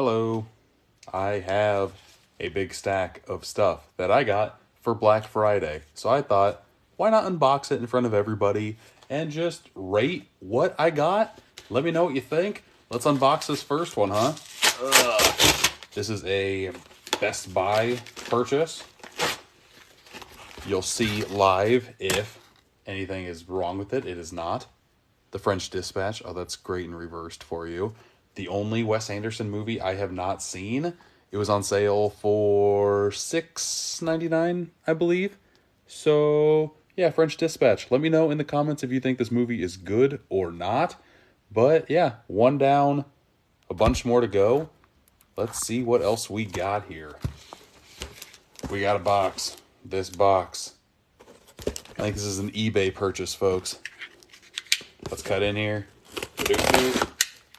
Hello. I have a big stack of stuff that I got for Black Friday. So I thought, why not unbox it in front of everybody and just rate what I got? Let me know what you think. Let's unbox this first one, huh? This is a Best Buy purchase. You'll see live if anything is wrong with it. It is not. The French Dispatch. Oh, that's great and reversed for you. The only Wes Anderson movie I have not seen. It was on sale for $6.99, I believe. So, yeah, French Dispatch. Let me know in the comments if you think this movie is good or not. But, yeah, one down, a bunch more to go. Let's see what else we got here. We got a box. This box. I think this is an eBay purchase, folks. Let's cut in here.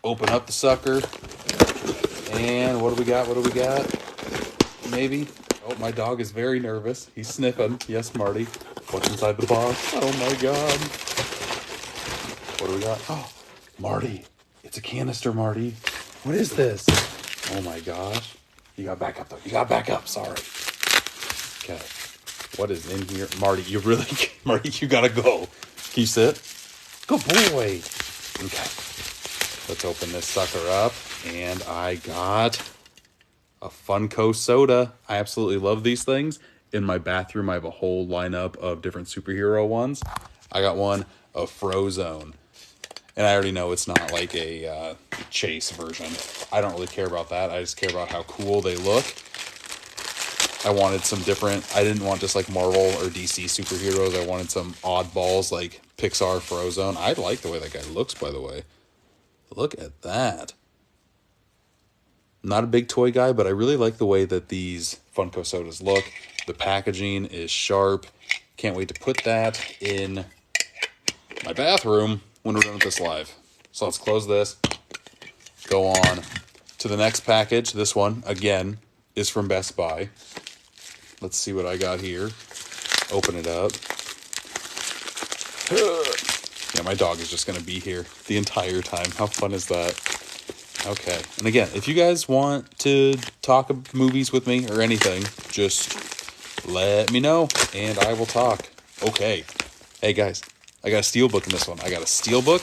Open up the sucker. And what do we got? What do we got? Maybe. Oh, my dog is very nervous. He's sniffing. Yes, Marty. What's inside the box? Oh my god. What do we got? Oh, Marty. It's a canister, Marty. What is this? Oh my gosh. You got back up though. You got back up. Sorry. Okay. What is in here? Marty, you really... Marty, you gotta go. Can you sit? Good boy. Okay. Let's open this sucker up. And I got a Funko soda. I absolutely love these things. In my bathroom, I have a whole lineup of different superhero ones. I got one of Frozone. And I already know it's not like a Chase version. I don't really care about that. I just care about how cool they look. I wanted some different... I didn't want just like Marvel or DC superheroes. I wanted some oddballs like Pixar Frozone. I like the way that guy looks, by the way. Look at that. Not a big toy guy, but I really like the way that these Funko sodas look. The packaging is sharp. Can't wait to put that in my bathroom when we're done with this live. So let's close this. Go on to the next package. This one, again, is from Best Buy. Let's see what I got here. Open it up. Yeah, my dog is just going to be here the entire time. How fun is that? Okay. And again, if you guys want to talk movies with me or anything, just let me know and I will talk. Okay. Hey guys, I got a steelbook in this one. I got a steelbook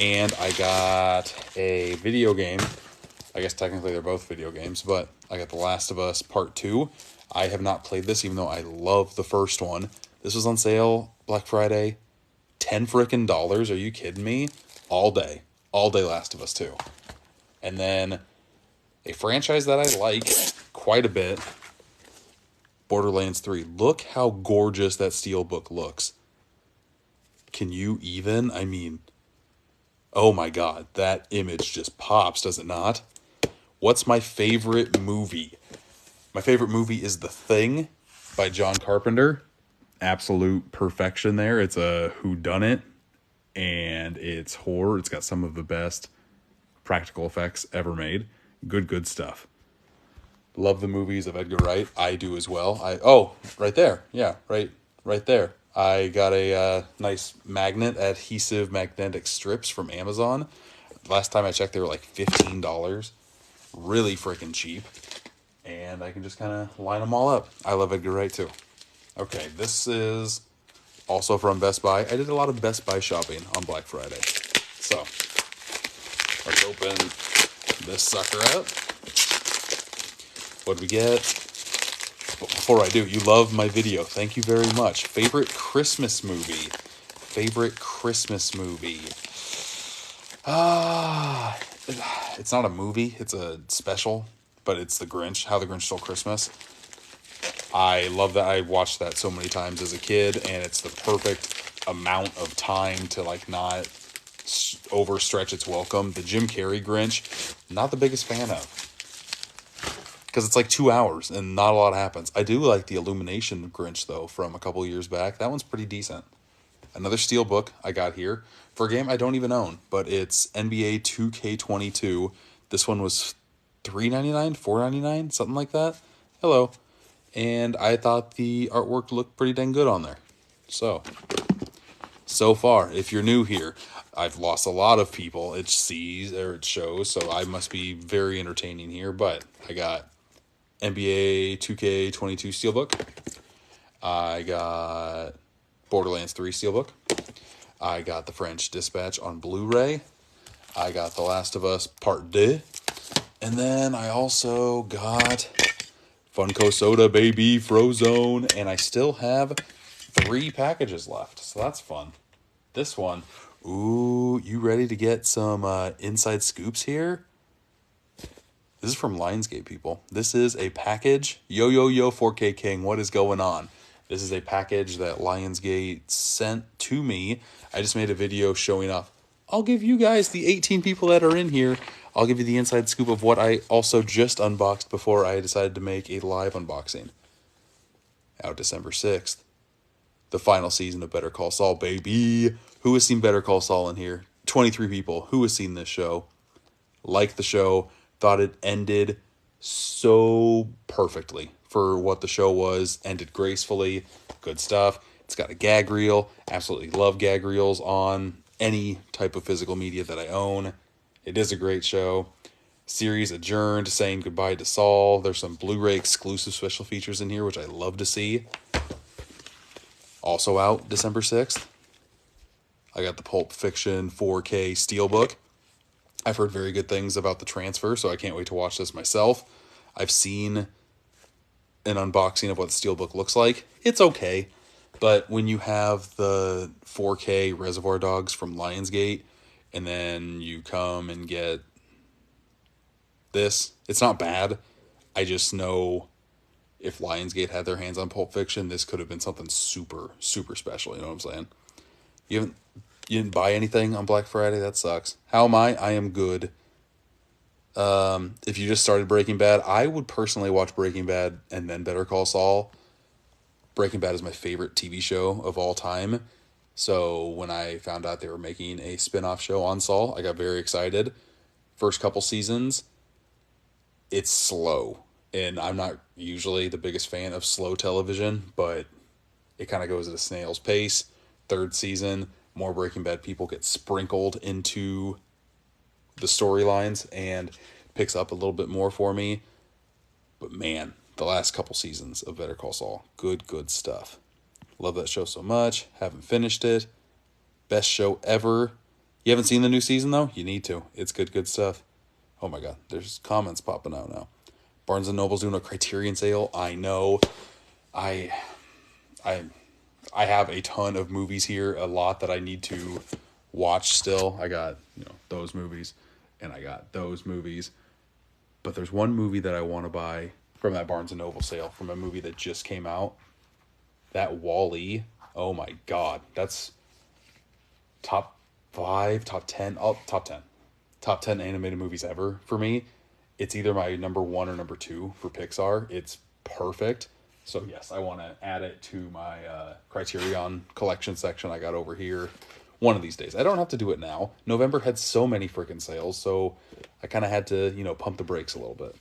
and I got a video game. I guess technically they're both video games, but I got The Last of Us Part 2. I have not played this, even though I love the first one. This was on sale Black Friday. $10 frickin' dollars. Are you kidding me? All day. All day Last of Us 2. And then a franchise that I like quite a bit, Borderlands 3. Look how gorgeous that steelbook looks. Can you even? I mean, oh my god, that image just pops, does it not? What's my favorite movie? My favorite movie is The Thing by John Carpenter. Absolute perfection there. It's a whodunit, and it's horror. It's got some of the best practical effects ever made. Good stuff. Love the movies of Edgar Wright. I do as well. Right there. Yeah, right there. I got a nice adhesive magnetic strips from Amazon. Last time I checked, they were like $15. Really freaking cheap. And I can just kind of line them all up. I love Edgar Wright too. Okay, this is also from Best Buy. I did a lot of Best Buy shopping on Black Friday. So, let's open this sucker up. What do we get? But before I do, you love my video. Thank you very much. Favorite Christmas movie. Favorite Christmas movie. It's not a movie. It's a special. But it's The Grinch. How the Grinch Stole Christmas. I love that. I watched that so many times as a kid. And it's the perfect amount of time to like not overstretch its welcome. The Jim Carrey Grinch, not the biggest fan of. Because it's like 2 hours and not a lot happens. I do like the Illumination Grinch, though, from a couple years back. That one's pretty decent. Another steelbook I got here for a game I don't even own, but it's NBA 2K22. This one was $3.99, $4.99, something like that. Hello. And I thought the artwork looked pretty dang good on there. So, so far, if you're new here, I've lost a lot of people. It sees or it shows, so I must be very entertaining here. But I got NBA 2K22 Steelbook. I got Borderlands 3 Steelbook. I got The French Dispatch on Blu-ray. I got The Last of Us Part 2. And then I also got Funko Soda, baby, Frozone. And I still have 3 packages left, so that's fun. This one, ooh, you ready to get some inside scoops here? This is from Lionsgate, people. This is a package. Yo, 4K King, what is going on? This is a package that Lionsgate sent to me. I just made a video showing off. I'll give you guys, the 18 people that are in here, I'll give you the inside scoop of what I also just unboxed before I decided to make a live unboxing. Out December 6th. The final season of Better Call Saul, baby. Who has seen Better Call Saul in here? 23 people. Who has seen this show? Liked the show. Thought it ended so perfectly for what the show was. Ended gracefully. Good stuff. It's got a gag reel. Absolutely love gag reels on any type of physical media that I own. It is a great show. Series adjourned, saying goodbye to Saul. There's some Blu-ray exclusive special features in here, which I love to see. Also out December 6th. I got the Pulp Fiction 4K Steelbook. I've heard very good things about the transfer, so I can't wait to watch this myself. I've seen an unboxing of what the Steelbook looks like. It's okay, but when you have the 4K Reservoir Dogs from Lionsgate, and then you come and get this, it's not bad. I just know if Lionsgate had their hands on Pulp Fiction, this could have been something super, super special. You know what I'm saying? You didn't buy anything on Black Friday? That sucks. How am I? I am good. If you just started Breaking Bad, I would personally watch Breaking Bad and then Better Call Saul. Breaking Bad is my favorite TV show of all time. So when I found out they were making a spin-off show on Saul, I got very excited. First couple seasons, it's slow. And I'm not usually the biggest fan of slow television, but it kind of goes at a snail's pace. Third season, more Breaking Bad people get sprinkled into the storylines and picks up a little bit more for me. But man, the last couple seasons of Better Call Saul, good stuff. Love that show so much. Haven't finished it. Best show ever. You haven't seen the new season though? You need to. It's good stuff. Oh my god, there's comments popping out now. Barnes & Noble's doing a Criterion sale. I know. I have a ton of movies here, a lot that I need to watch still. I got, those movies, and I got those movies. But there's one movie that I want to buy from that Barnes & Noble sale, from a movie that just came out. That Wall-E. Oh my god. That's top 5, top 10. Oh, top 10. Top 10 animated movies ever for me. It's either my number 1 or number 2 for Pixar. It's perfect. So yes, I want to add it to my Criterion collection section I got over here one of these days. I don't have to do it now. November had so many freaking sales, so I kind of had to, pump the brakes a little bit.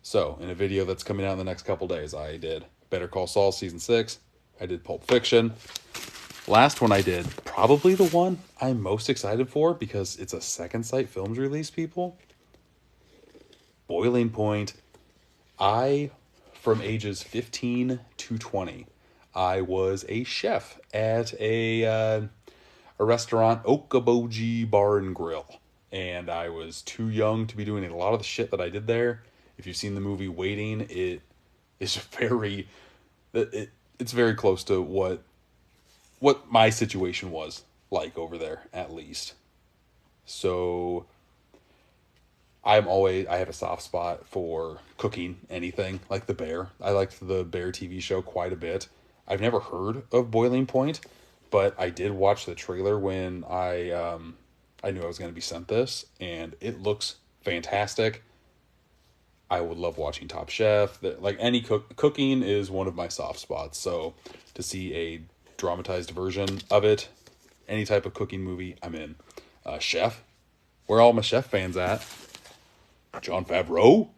So in a video that's coming out in the next couple days, I did Better Call Saul Season 6. I did Pulp Fiction. Last one I did, probably the one I'm most excited for because it's a Second Sight Films release, people. Boiling Point. From ages 15 to 20, I was a chef at a restaurant, Okoboji Bar and Grill. And I was too young to be doing a lot of the shit that I did there. If you've seen the movie Waiting, it is it's very close to what my situation was like over there, at least. So I have a soft spot for cooking anything, like The Bear. I liked the Bear TV show quite a bit. I've never heard of Boiling Point, but I did watch the trailer when I knew I was going to be sent this, and it looks fantastic. I would love watching Top Chef. Like any cooking is one of my soft spots. So to see a dramatized version of it, any type of cooking movie, I'm in. Chef, where are all my chef fans at? Jon Favreau.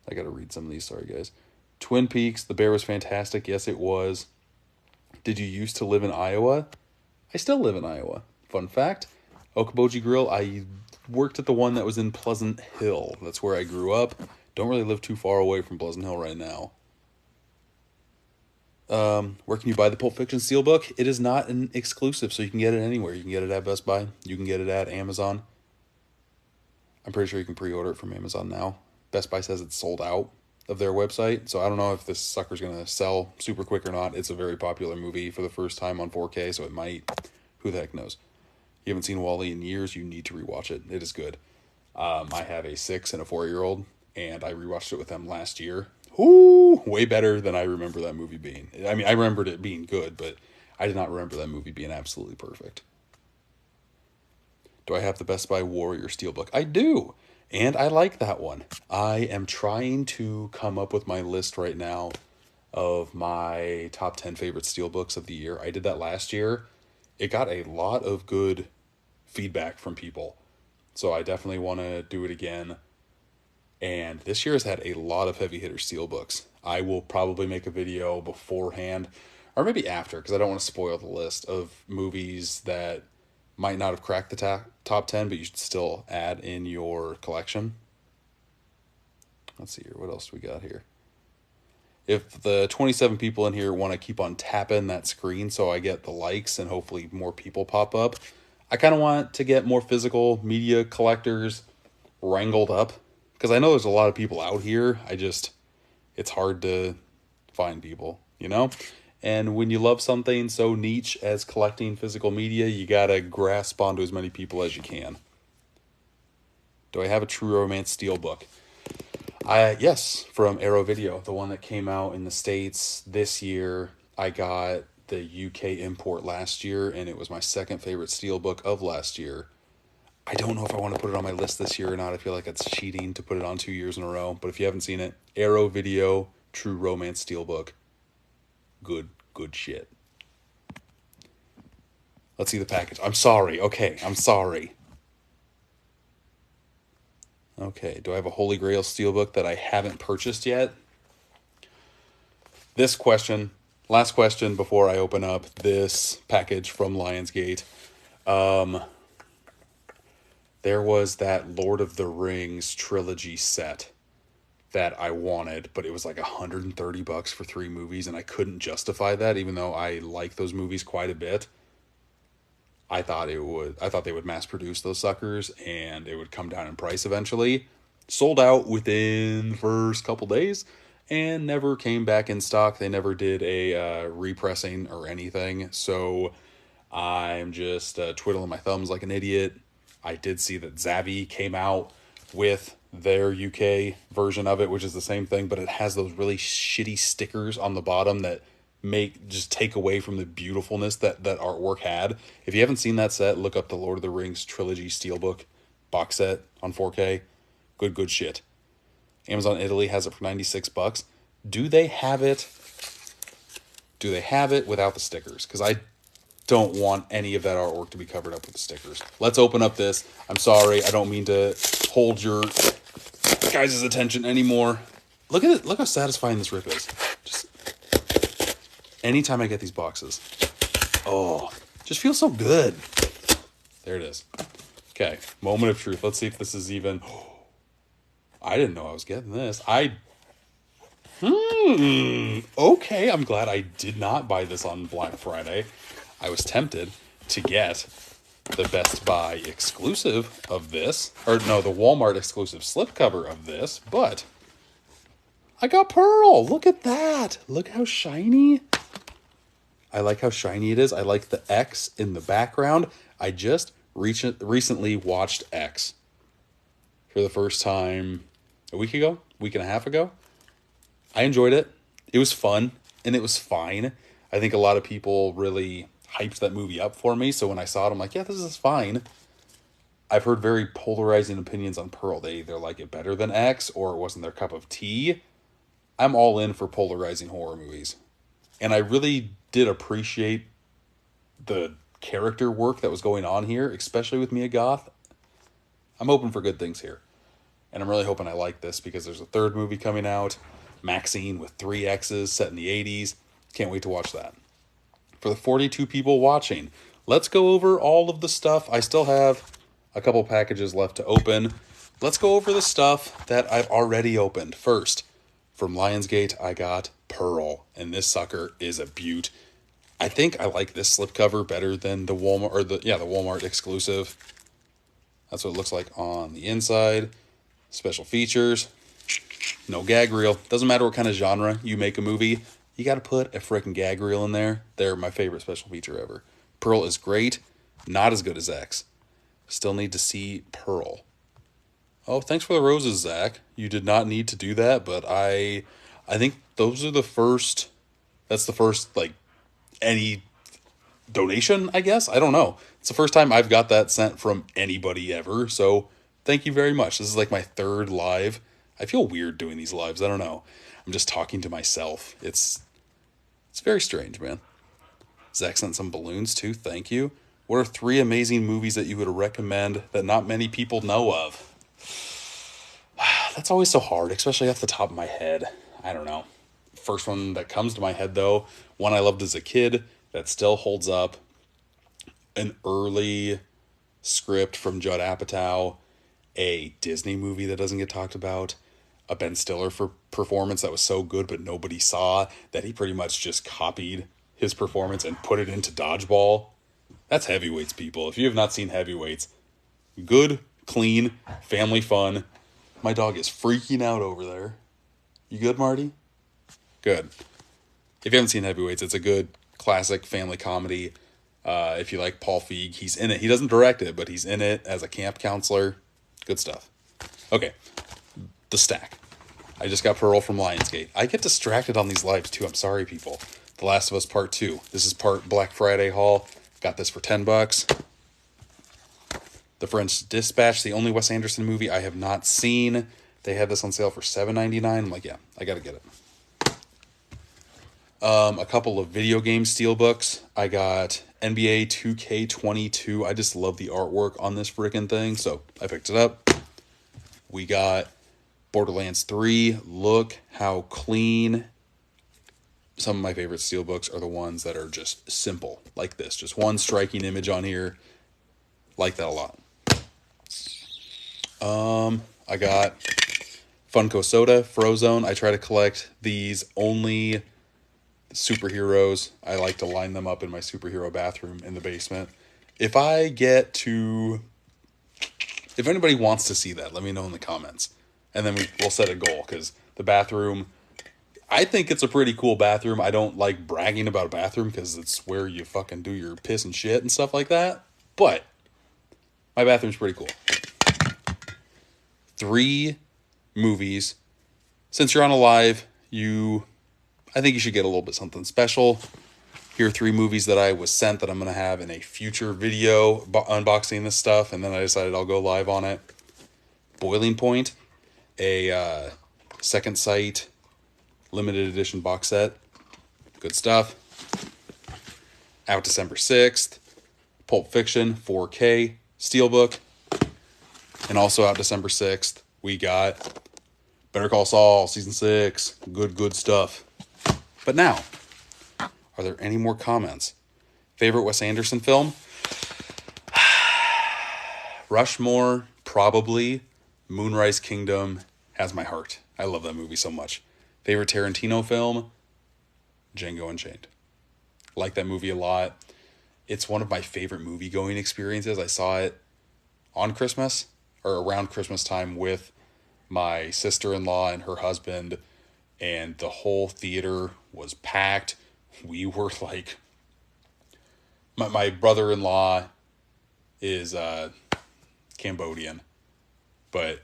I gotta read some of these, sorry guys. Twin Peaks, The Bear was fantastic. Yes, it was. Did you used to live in Iowa? I still live in Iowa. Fun fact, Okoboji Grill, I worked at the one that was in Pleasant Hill. That's where I grew up. Don't really live too far away from Pleasant Hill right now. Where can you buy the Pulp Fiction Steelbook? It is not an exclusive, so you can get it anywhere. You can get it at Best Buy. You can get it at Amazon. I'm pretty sure you can pre-order it from Amazon now. Best Buy says it's sold out of their website, so I don't know if this sucker's going to sell super quick or not. It's a very popular movie for the first time on 4K, so it might. Who the heck knows? You haven't seen Wall-E in years, you need to rewatch it. It is good. I have a 6 and a 4-year-old, and I rewatched it with them last year. Ooh, way better than I remember that movie being. I mean, I remembered it being good, but I did not remember that movie being absolutely perfect. Do I have the Best Buy Warrior Steelbook? I do, and I like that one. I am trying to come up with my list right now of my top 10 favorite Steelbooks of the year. I did that last year. It got a lot of good feedback from people, so I definitely want to do it again. And this year has had a lot of heavy hitter Steelbooks. I will probably make a video beforehand, or maybe after, because I don't want to spoil the list of movies that might not have cracked the top 10, but you should still add in your collection. Let's see here. What else do we got here? If the 27 people in here want to keep on tapping that screen so I get the likes and hopefully more people pop up, I kind of want to get more physical media collectors wrangled up, because I know there's a lot of people out here. It's hard to find people, you know? And when you love something so niche as collecting physical media, you gotta grasp onto as many people as you can. Do I have a True Romance Steelbook? Yes, from Arrow Video, the one that came out in the States this year. I got the UK import last year, and it was my second favorite Steelbook of last year. I don't know if I want to put it on my list this year or not. I feel like it's cheating to put it on 2 years in a row. But if you haven't seen it, Arrow Video, True Romance Steelbook. Good shit. Let's see the package. I'm sorry. Okay, I'm sorry. Okay, do I have a Holy Grail Steelbook that I haven't purchased yet? This question, last question before I open up this package from Lionsgate. There was that Lord of the Rings trilogy set that I wanted, but it was like $130 for 3 movies, and I couldn't justify that, even though I like those movies quite a bit. I thought they would mass produce those suckers and it would come down in price eventually. Sold out within the first couple days and never came back in stock. They never did a repressing or anything, so I'm just twiddling my thumbs like an idiot. I did see that Zavvi came out with their UK version of it, which is the same thing, but it has those really shitty stickers on the bottom that take away from the beautifulness that artwork had. If you haven't seen that set, look up the Lord of the Rings trilogy Steelbook box set on 4K. Good shit. Amazon Italy has it for $96. Do they have it? Do they have it without the stickers? Because I don't want any of that artwork to be covered up with the stickers. Let's open up this. I'm sorry, I don't mean to hold your guys' attention anymore. Look at it. Look how satisfying this rip is. Just anytime I get these boxes. Oh, just feels so good. There it is. Okay, moment of truth. Let's see if this is even... I didn't know I was getting this. Okay, I'm glad I did not buy this on Black Friday. I was tempted to get the Best Buy exclusive of this, or no, the Walmart exclusive slipcover of this, but I got Pearl. Look at that. Look how shiny. I like how shiny it is. I like the X in the background. I just recently watched X for the first time a week and a half ago. I enjoyed it. It was fun, and it was fine. I think a lot of people really hyped that movie up for me, so when I saw it, I'm like, yeah, this is fine. I've heard very polarizing opinions on Pearl. They either like it better than X, or it wasn't their cup of tea. I'm all in for polarizing horror movies. And I really did appreciate the character work that was going on here, especially with Mia Goth. I'm hoping for good things here. And I'm really hoping I like this, because there's a third movie coming out, Maxine with 3 X's, set in the 80s. Can't wait to watch that. for the 42 people watching. Let's go over all of the stuff. I still have a couple packages left to open. Let's go over the stuff that I've already opened. First, from Lionsgate, I got Pearl, and this sucker is a beaut. I think I like this slipcover better than the Walmart, or the Walmart exclusive. That's what it looks like on the inside. Special features. No gag reel. Doesn't matter what kind of genre you make a movie, you got to put a freaking gag reel in there. They're my favorite special feature ever. Pearl is great. Not as good as X. Still need to see Pearl. Oh, thanks for the roses, Zach. You did not need to do that, but I think those are the first. That's the first, like, any donation, I guess. I don't know. It's the first time I've got that sent from anybody ever. So thank you very much. This is like my third live. I feel weird doing these lives. I don't know. I'm just talking to myself. It's very strange, man. Zach sent some balloons too. Thank you. What are 3 amazing movies that you would recommend that not many people know of? That's always so hard, especially off the top of my head. I don't know. First one that comes to my head, though, one I loved as a kid that still holds up. An early script from Judd Apatow. A Disney movie that doesn't get talked about. A Ben Stiller performance that was so good but nobody saw that he pretty much just copied his performance and put it into Dodgeball. That's Heavyweights, people. If you have not seen Heavyweights, good, clean, family fun. My dog is freaking out over there. You good, Marty? Good. If you haven't seen Heavyweights, it's a good classic family comedy. If you like Paul Feig, he's in it. He doesn't direct it, but he's in it as a camp counselor. Good stuff. Okay, the stack. I just got Pearl from Lionsgate. I get distracted on these lives too. I'm sorry, people. The Last of Us Part 2. This is part Black Friday haul. Got this for $10. The French Dispatch, the only Wes Anderson movie I have not seen. They had this on sale for $7.99. I'm like, yeah, I gotta get it. A couple of video game steelbooks. I got NBA 2K22. I just love the artwork on this freaking thing, so I picked it up. We got Borderlands 3. Look how clean. Some of my favorite steelbooks are the ones that are just simple, like this. Just one striking image on here. Like that a lot. I got Funko Soda, Frozone. I try to collect these only superheroes. I like to line them up in my superhero bathroom in the basement. If anybody wants to see that, let me know in the comments. And then we'll set a goal, because the bathroom, I think it's a pretty cool bathroom. I don't like bragging about a bathroom because it's where you fucking do your piss and shit and stuff like that. But my bathroom's pretty cool. 3 movies. Since you're on a live, I think you should get a little bit something special. Here are 3 movies that I was sent that I'm going to have in a future video unboxing this stuff. And then I decided I'll go live on it. Boiling Point, a Second Sight limited edition box set. Good stuff. Out December 6th. Pulp Fiction 4K Steelbook. And also out December 6th, we got Better Call Saul Season 6. Good stuff. But now, are there any more comments? Favorite Wes Anderson film? Rushmore, probably. Moonrise Kingdom has my heart. I love that movie so much. Favorite Tarantino film? Django Unchained. Like that movie a lot. It's one of my favorite movie-going experiences. I saw it on Christmas, or around Christmas time, with my sister-in-law and her husband, and the whole theater was packed. We were like, my brother-in-law is Cambodian, but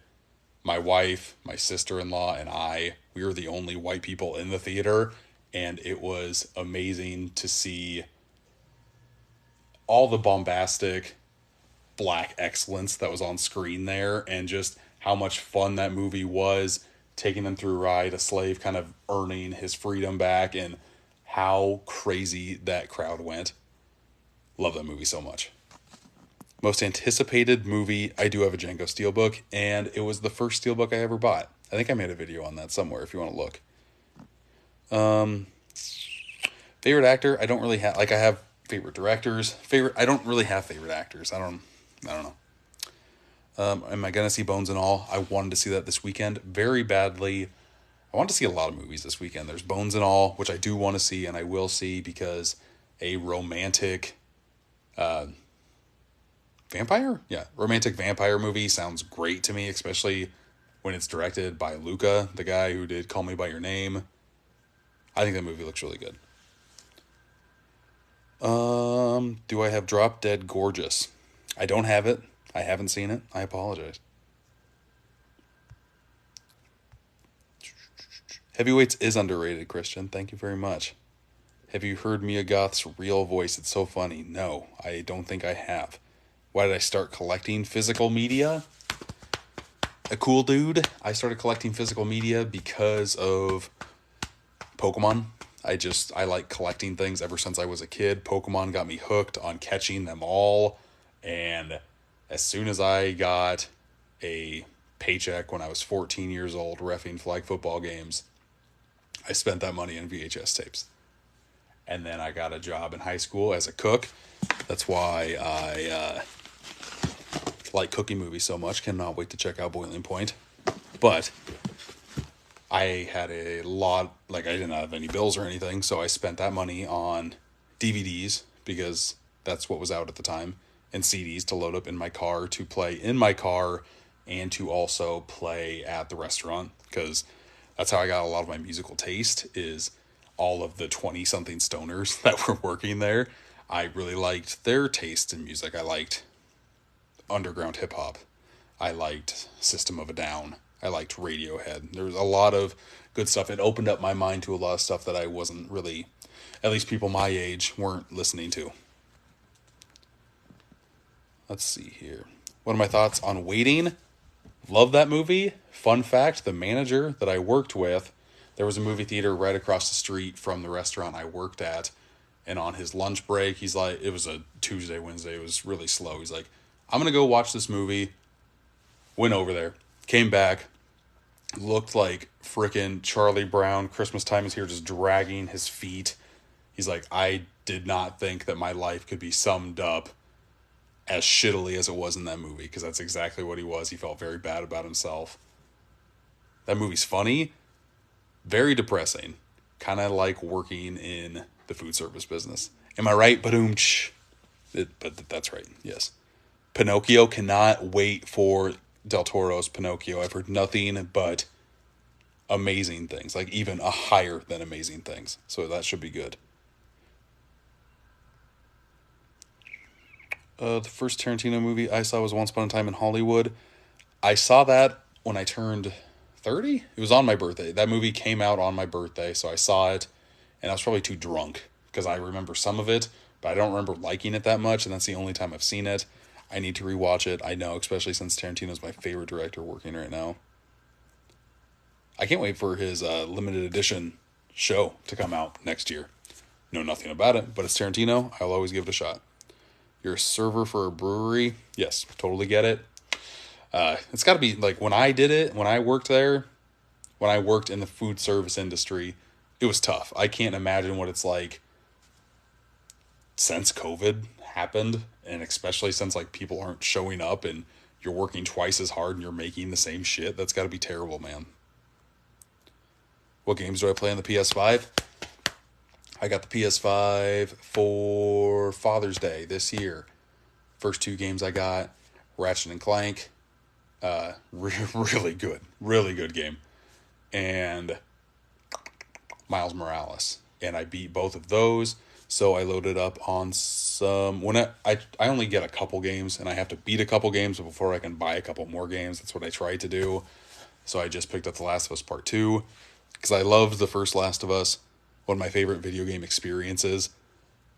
my wife, my sister-in-law, and we were the only white people in the theater, and it was amazing to see all the bombastic black excellence that was on screen there, and just how much fun that movie was, taking them through a ride, a slave kind of earning his freedom back, and how crazy that crowd went. Love that movie so much. Most anticipated movie, I do have a Django Steelbook, and it was the first Steelbook I ever bought. I think I made a video on that somewhere if you want to look. Favorite actor, I don't really have, like, I have favorite directors. I don't really have favorite actors. I don't know. Am I gonna see Bones and All? I wanted to see that this weekend very badly. I want to see a lot of movies this weekend. There's Bones and All, which I do want to see and I will see because a romantic vampire? Yeah, romantic vampire movie sounds great to me, especially when it's directed by Luca, the guy who did Call Me by Your Name. I think that movie looks really good. Do I have Drop Dead Gorgeous? I don't have it. I haven't seen it. I apologize. Heavyweights is underrated, Christian. Thank you very much. Have you heard Mia Goth's real voice? It's so funny. No, I don't think I have. Why did I start collecting physical media? A cool dude. I started collecting physical media because of Pokemon. I like collecting things ever since I was a kid. Pokemon got me hooked on catching them all. And as soon as I got a paycheck when I was 14 years old reffing flag football games, I spent that money on VHS tapes. And then I got a job in high school as a cook. That's why I like cooking movies so much. Cannot wait to check out Boiling Point. But I had a lot, like, I didn't have any bills or anything, so I spent that money on DVDs because that's what was out at the time, and CDs to load up in my car to play in my car and to also play at the restaurant, because that's how I got a lot of my musical taste, is all of the 20-something stoners that were working there. I really liked their taste in music. I liked underground hip-hop. I liked System of a Down. I liked Radiohead. There was a lot of good stuff. It opened up my mind to a lot of stuff that I wasn't really, at least people my age, weren't listening to. Let's see here. What are my thoughts on Waiting? Love that movie. Fun fact, the manager that I worked with, there was a movie theater right across the street from the restaurant I worked at. And on his lunch break, he's like, it was a Tuesday, Wednesday, it was really slow. He's like, I'm going to go watch this movie. Went over there, came back, looked like frickin' Charlie Brown. Christmas Time Is Here, just dragging his feet. He's like, I did not think that my life could be summed up as shittily as it was in that movie, because that's exactly what he was. He felt very bad about himself. That movie's funny, very depressing, kind of like working in the food service business. Am I right? But that's right, yes. Pinocchio, cannot wait for Del Toro's Pinocchio. I've heard nothing but amazing things, like even a higher than amazing things. So that should be good. The first Tarantino movie I saw was Once Upon a Time in Hollywood. I saw that when I turned 30. It was on my birthday. That movie came out on my birthday, so I saw it, and I was probably too drunk because I remember some of it, but I don't remember liking it that much, and that's the only time I've seen it. I need to rewatch it. I know, especially since Tarantino's my favorite director working right now. I can't wait for his limited edition show to come out next year. Know nothing about it, but it's Tarantino. I'll always give it a shot. You're a server for a brewery? Yes, totally get it. It's got to be, like, when I did it, when I worked there, when I worked in the food service industry, it was tough. I can't imagine what it's like since COVID happened, and especially since, like, people aren't showing up and you're working twice as hard and you're making the same shit. That's got to be terrible, man. What games do I play on the PS5? I got the PS5 for Father's Day this year. First two games I got, Ratchet and Clank. Really good game. And Miles Morales. And I beat both of those. So I loaded up on some, when I only get a couple games, and I have to beat a couple games before I can buy a couple more games. That's what I tried to do. So I just picked up The Last of Us Part 2, because I loved the first Last of Us. One of my favorite video game experiences.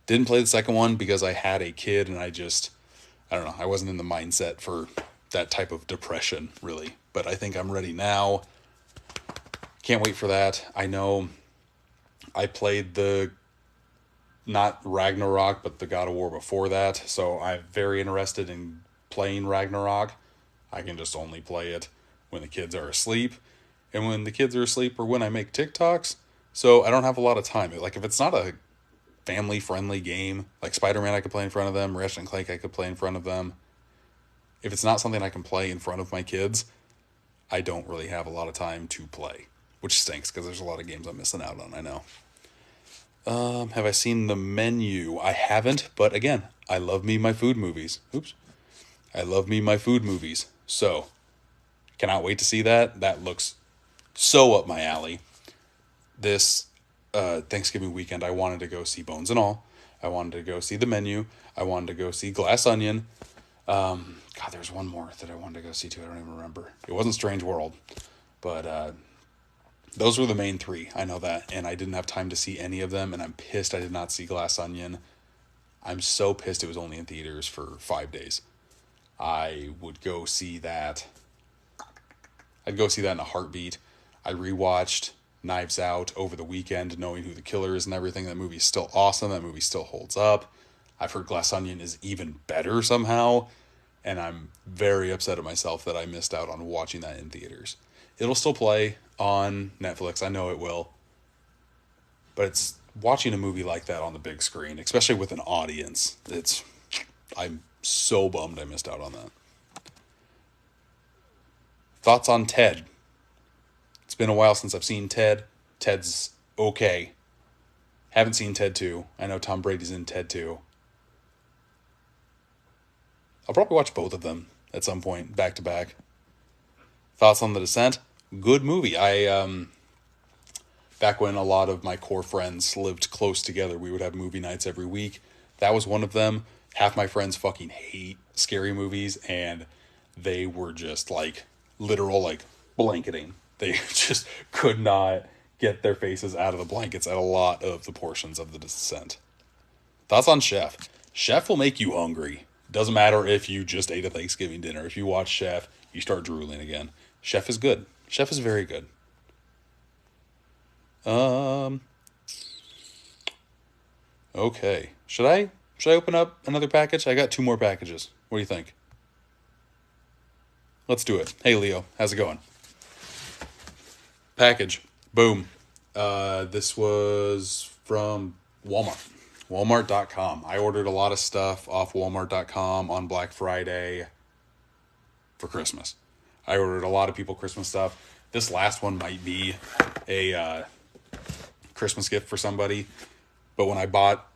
Didn't play the second one because I had a kid, and I don't know, I wasn't in the mindset for that type of depression, really. But I think I'm ready now. Can't wait for that. I know I played not Ragnarok, but the God of War before that, so I'm very interested in playing Ragnarok. I can just only play it when the kids are asleep, and when the kids are asleep or when I make TikToks, so I don't have a lot of time. Like, if it's not a family-friendly game. Like Spider-Man I could play in front of them. Ratchet and Clank I could play in front of them. If it's not something I can play in front of my kids, I don't really have a lot of time to play. Which stinks, because there's a lot of games I'm missing out on, I know. Have I seen The Menu? I haven't, but again, I love me my food movies. Oops. I love me my food movies. So, cannot wait to see that. That looks so up my alley. This Thanksgiving weekend, I wanted to go see Bones and All. I wanted to go see The Menu. I wanted to go see Glass Onion. God, there's one more that I wanted to go see too. I don't even remember. It wasn't Strange World, but those were the main three. I know that, and I didn't have time to see any of them, and I'm pissed I did not see Glass Onion. I'm so pissed it was only in theaters for 5 days. I would go see that. I'd go see that in a heartbeat. I rewatched Knives Out over the weekend, knowing who the killer is and everything. That movie's still awesome. That movie still holds up. I've heard Glass Onion is even better somehow, and I'm very upset at myself that I missed out on watching that in theaters. It'll still play on Netflix. I know it will. But it's watching a movie like that on the big screen, especially with an audience. I'm so bummed I missed out on that. Thoughts on Ted? It's been a while since I've seen Ted. Ted's okay. Haven't seen Ted 2. I know Tom Brady's in Ted 2. I'll probably watch both of them at some point, back to back. Thoughts on The Descent? Good movie. Back when a lot of my core friends lived close together, we would have movie nights every week. That was one of them. Half my friends fucking hate scary movies, and they were just like literal like blanketing. They just could not get their faces out of the blankets at a lot of the portions of The Descent. Thoughts on Chef? Chef will make you hungry. Doesn't matter if you just ate a Thanksgiving dinner. If you watch Chef, you start drooling again. Chef is good. Chef is very good. Okay. Should I open up another package? I got 2 more packages. What do you think? Let's do it. Hey Leo, how's it going? Package. Boom. This was from Walmart. Walmart.com. I ordered a lot of stuff off Walmart.com on Black Friday for Christmas. I ordered a lot of people Christmas stuff. This last one might be a Christmas gift for somebody. But when I bought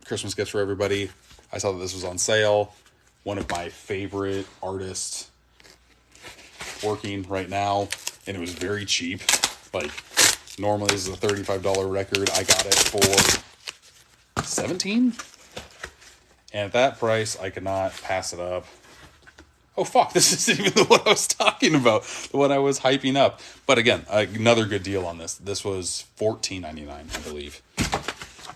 Christmas gifts for everybody, I saw that this was on sale. One of my favorite artists working right now, and it was very cheap. Like, normally this is a $35 record. I got it for $17, and at that price I could not pass it up. Oh fuck, this isn't even the one I was talking about, the one I was hyping up. But again, another good deal on this. This was $14.99, I believe.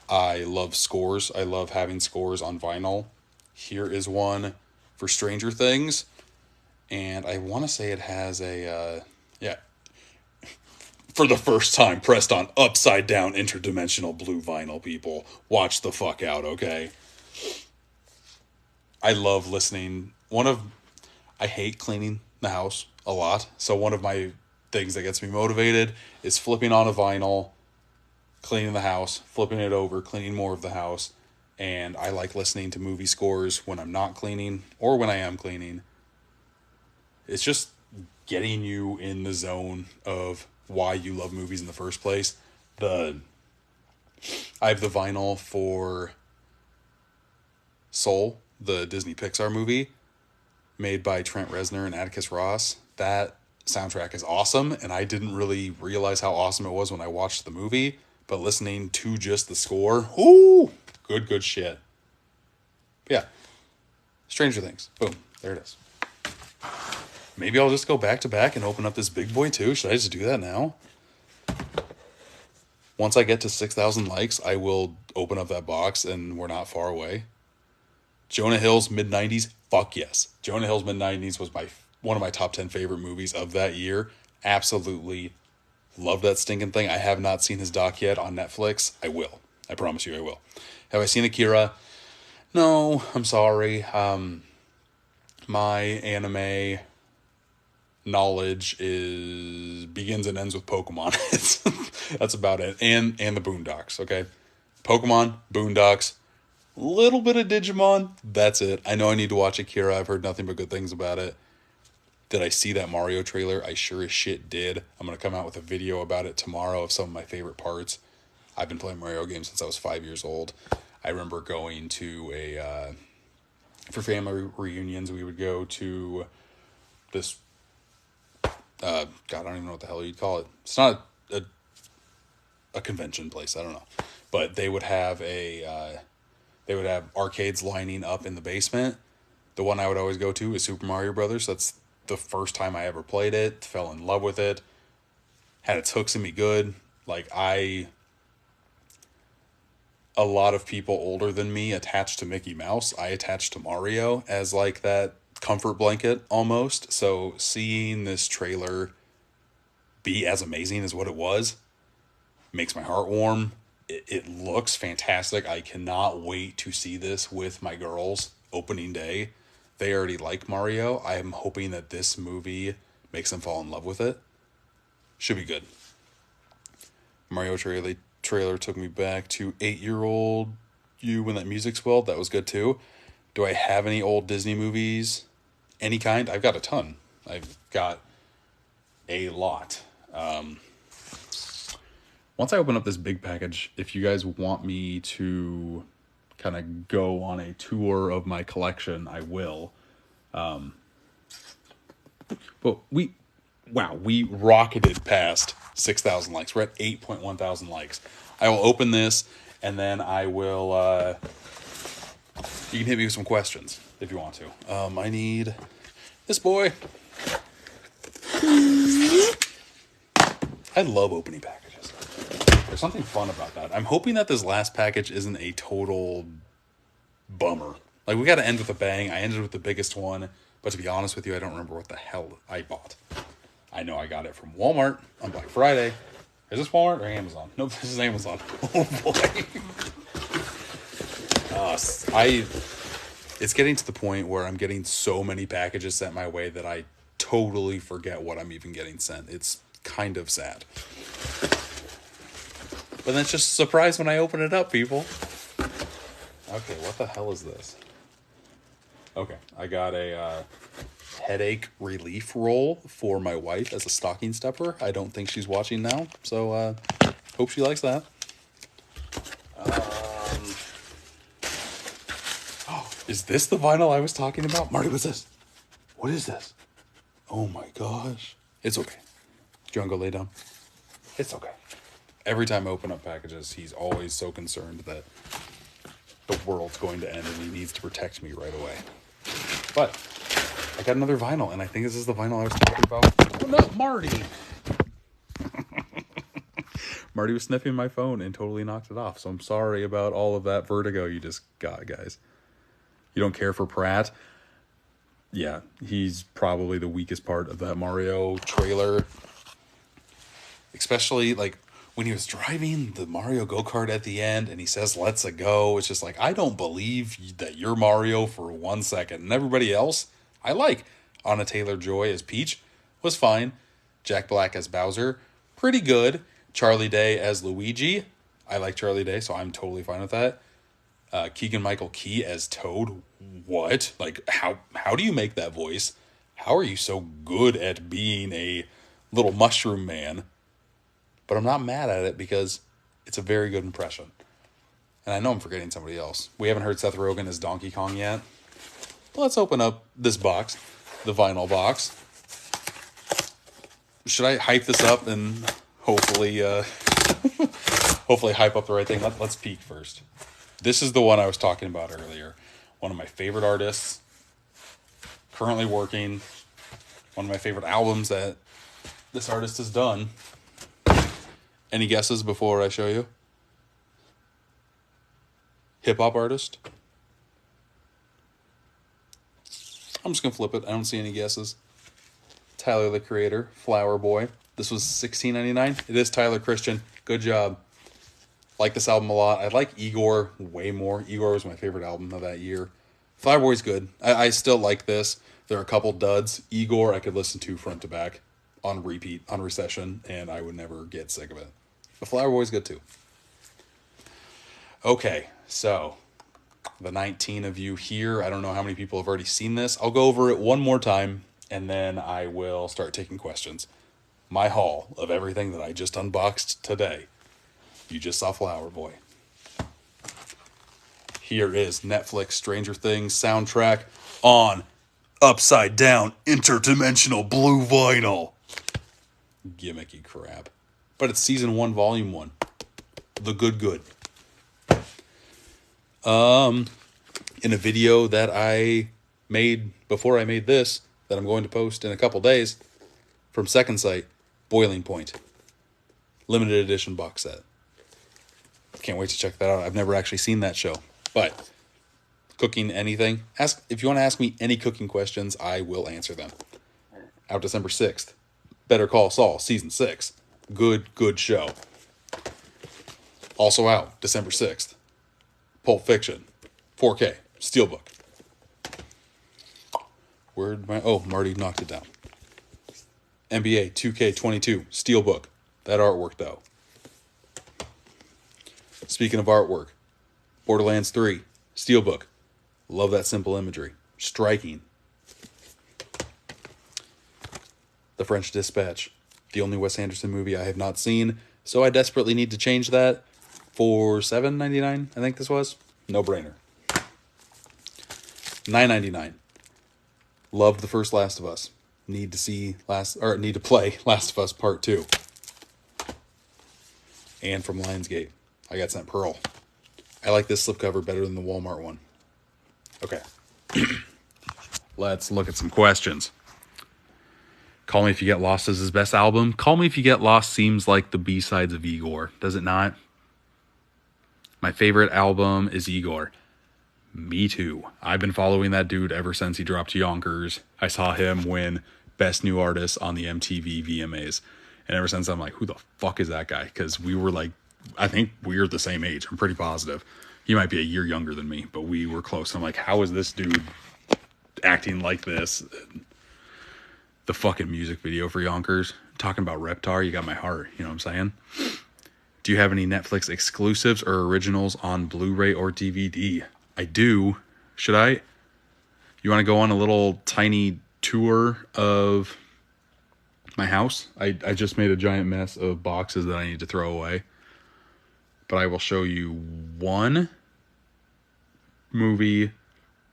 I love scores. I love having scores on vinyl. Here is one for Stranger Things, and I want to say it has a for the first time, pressed on upside down interdimensional blue vinyl, people. Watch the fuck out, okay? I love listening. I hate cleaning the house a lot. So one of my things that gets me motivated is flipping on a vinyl, cleaning the house, flipping it over, cleaning more of the house. And I like listening to movie scores when I'm not cleaning or when I am cleaning. It's just getting you in the zone of why you love movies in the first place. I have the vinyl for Soul, the Disney Pixar movie made by Trent Reznor and Atticus Ross. That soundtrack is awesome, and I didn't really realize how awesome it was when I watched the movie, but listening to just the score, ooh, good shit. Yeah. Stranger Things. Boom. There it is. Maybe I'll just go back to back and open up this big boy too. Should I just do that now? Once I get to 6,000 likes, I will open up that box, and we're not far away. Jonah Hill's mid-90s, fuck yes. Jonah Hill's mid-90s was one of my top 10 favorite movies of that year. Absolutely love that stinking thing. I have not seen his doc yet on Netflix. I will. I promise you I will. Have I seen Akira? No, I'm sorry. My anime knowledge begins and ends with Pokemon. That's about it. And the Boondocks, okay? Pokemon, Boondocks, little bit of Digimon. That's it. I know I need to watch Akira. I've heard nothing but good things about it. Did I see that Mario trailer? I sure as shit did. I'm going to come out with a video about it tomorrow of some of my favorite parts. I've been playing Mario games since I was 5 years old. I remember going to for family reunions, we would go to this, God, I don't even know what the hell you'd call it. It's not a convention place. I don't know. But they would have they would have arcades lining up in the basement. The one I would always go to is Super Mario Brothers. That's the first time I ever played it. Fell in love with it. Had its hooks in me good. A lot of people older than me attached to Mickey Mouse. I attached to Mario as like that comfort blanket almost. So seeing this trailer be as amazing as what it was makes my heart warm. It looks fantastic. I cannot wait to see this with my girls opening day. They already like Mario. I am hoping that this movie makes them fall in love with it. Should be good. Mario trailer took me back to 8-year-old you when that music swelled. That was good too. Do I have any old Disney movies? Any kind? I've got a ton. I've got a lot. Once I open up this big package, if you guys want me to kind of go on a tour of my collection, I will. But we rocketed past 6,000 likes. We're at 8.1 thousand likes. I will open this, and then I will, you can hit me with some questions if you want to. I need this boy. I love opening packages. There's something fun about that. I'm hoping that this last package isn't a total bummer. Like, we got to end with a bang. I ended with the biggest one, but to be honest with you, I don't remember what the hell I bought. I know I got it from Walmart on Black Friday. Is this Walmart or Amazon? Nope, this is Amazon. Oh boy. It's getting to the point where I'm getting so many packages sent my way that I totally forget what I'm even getting sent. It's kind of sad. But then it's just a surprise when I open it up, people. Okay, what the hell is this? Okay, I got a headache relief roll for my wife as a stocking stuffer. I don't think she's watching now, so hope she likes that. Is this the vinyl I was talking about? Marty, what's this? What is this? Oh my gosh. It's okay. Do you want to go lay down? It's okay. Every time I open up packages, he's always so concerned that the world's going to end and he needs to protect me right away. But I got another vinyl, and I think this is the vinyl I was talking about. Oh, no, Marty! Marty was sniffing my phone and totally knocked it off, so I'm sorry about all of that vertigo you just got, guys. You don't care for Pratt? Yeah, he's probably the weakest part of that Mario trailer. Especially, like, when he was driving the Mario go-kart at the end and he says, "Let's a go." It's just like, I don't believe that you're Mario for 1 second. And everybody else, I like. Anna Taylor-Joy as Peach was fine. Jack Black as Bowser, pretty good. Charlie Day as Luigi, I like Charlie Day, so I'm totally fine with that. Keegan-Michael Key as Toad, what? Like, how do you make that voice? How are you so good at being a little mushroom man? But I'm not mad at it because it's a very good impression. And I know I'm forgetting somebody else. We haven't heard Seth Rogen as Donkey Kong yet. Let's open up this box, the vinyl box. Should I hype this up and hopefully hopefully hype up the right thing? Let's peek first. This is the one I was talking about earlier. One of my favorite artists, currently working. One of my favorite albums that this artist has done. Any guesses before I show you? Hip-hop artist? I'm just going to flip it. I don't see any guesses. Tyler, the Creator, Flower Boy. This was $16.99. It is Tyler Christian. Good job. Like this album a lot. I like Igor way more. Igor was my favorite album of that year. Flower Boy's good. I still like this. There are a couple duds. Igor I could listen to front to back on repeat, on Recession, and I would never get sick of it. But Flower Boy's good too. Okay, so the 19 of you here, I don't know how many people have already seen this. I'll go over it one more time, and then I will start taking questions. My haul of everything that I just unboxed today. You just saw Flower Boy. Here is Netflix Stranger Things soundtrack on upside down interdimensional blue vinyl. Gimmicky crap. But it's season 1, volume 1. The good. In a video that I made before I made this, that I'm going to post in a couple days, from Second Sight, Boiling Point. Limited edition box set. Can't wait to check that out. I've never actually seen that show. But cooking anything, ask if you want to ask me any cooking questions, I will answer them. Out December 6th. Better Call Saul, season 6. Good show. Also out December 6th. Pulp Fiction, 4K, Steelbook. Where'd my... Oh, Marty knocked it down. NBA 2K22, Steelbook. That artwork, though. Speaking of artwork, Borderlands 3, Steelbook. Love that simple imagery. Striking. The French Dispatch, the only Wes Anderson movie I have not seen, so I desperately need to change that for $7.99, I think this was. No brainer. $9.99. Loved the first Last of Us. Need to play Last of Us Part 2. And from Lionsgate, I got sent Pearl. I like this slipcover better than the Walmart one. Okay. Let's look at some questions. Call Me If You Get Lost is his best album. Call Me If You Get Lost seems like the B-sides of Igor. Does it not? My favorite album is Igor. Me too. I've been following that dude ever since he dropped Yonkers. I saw him win Best New Artist on the MTV VMAs. And ever since I'm like, who the fuck is that guy? Because we were like, I think we're the same age. I'm pretty positive. He might be a year younger than me, but we were close. I'm like, how is this dude acting like this? The fucking music video for Yonkers, talking about Reptar, you got my heart. You know what I'm saying? Do you have any Netflix exclusives or originals on Blu-ray or DVD? I do. Should I? You want to go on a little tiny tour of my house? I just made a giant mess of boxes that I need to throw away. But I will show you one movie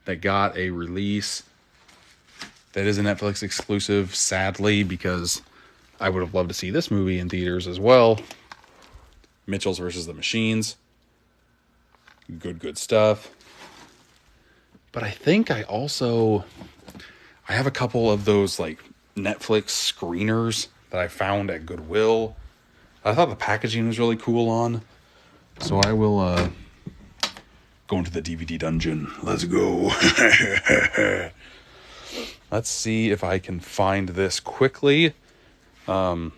that got a release that is a Netflix exclusive, sadly, because I would have loved to see this movie in theaters as well. Mitchell's versus the Machines. Good stuff. But I think I have a couple of those like Netflix screeners that I found at Goodwill. I thought the packaging was really cool on. So I will go into the DVD dungeon. Let's go. Let's see if I can find this quickly. Let's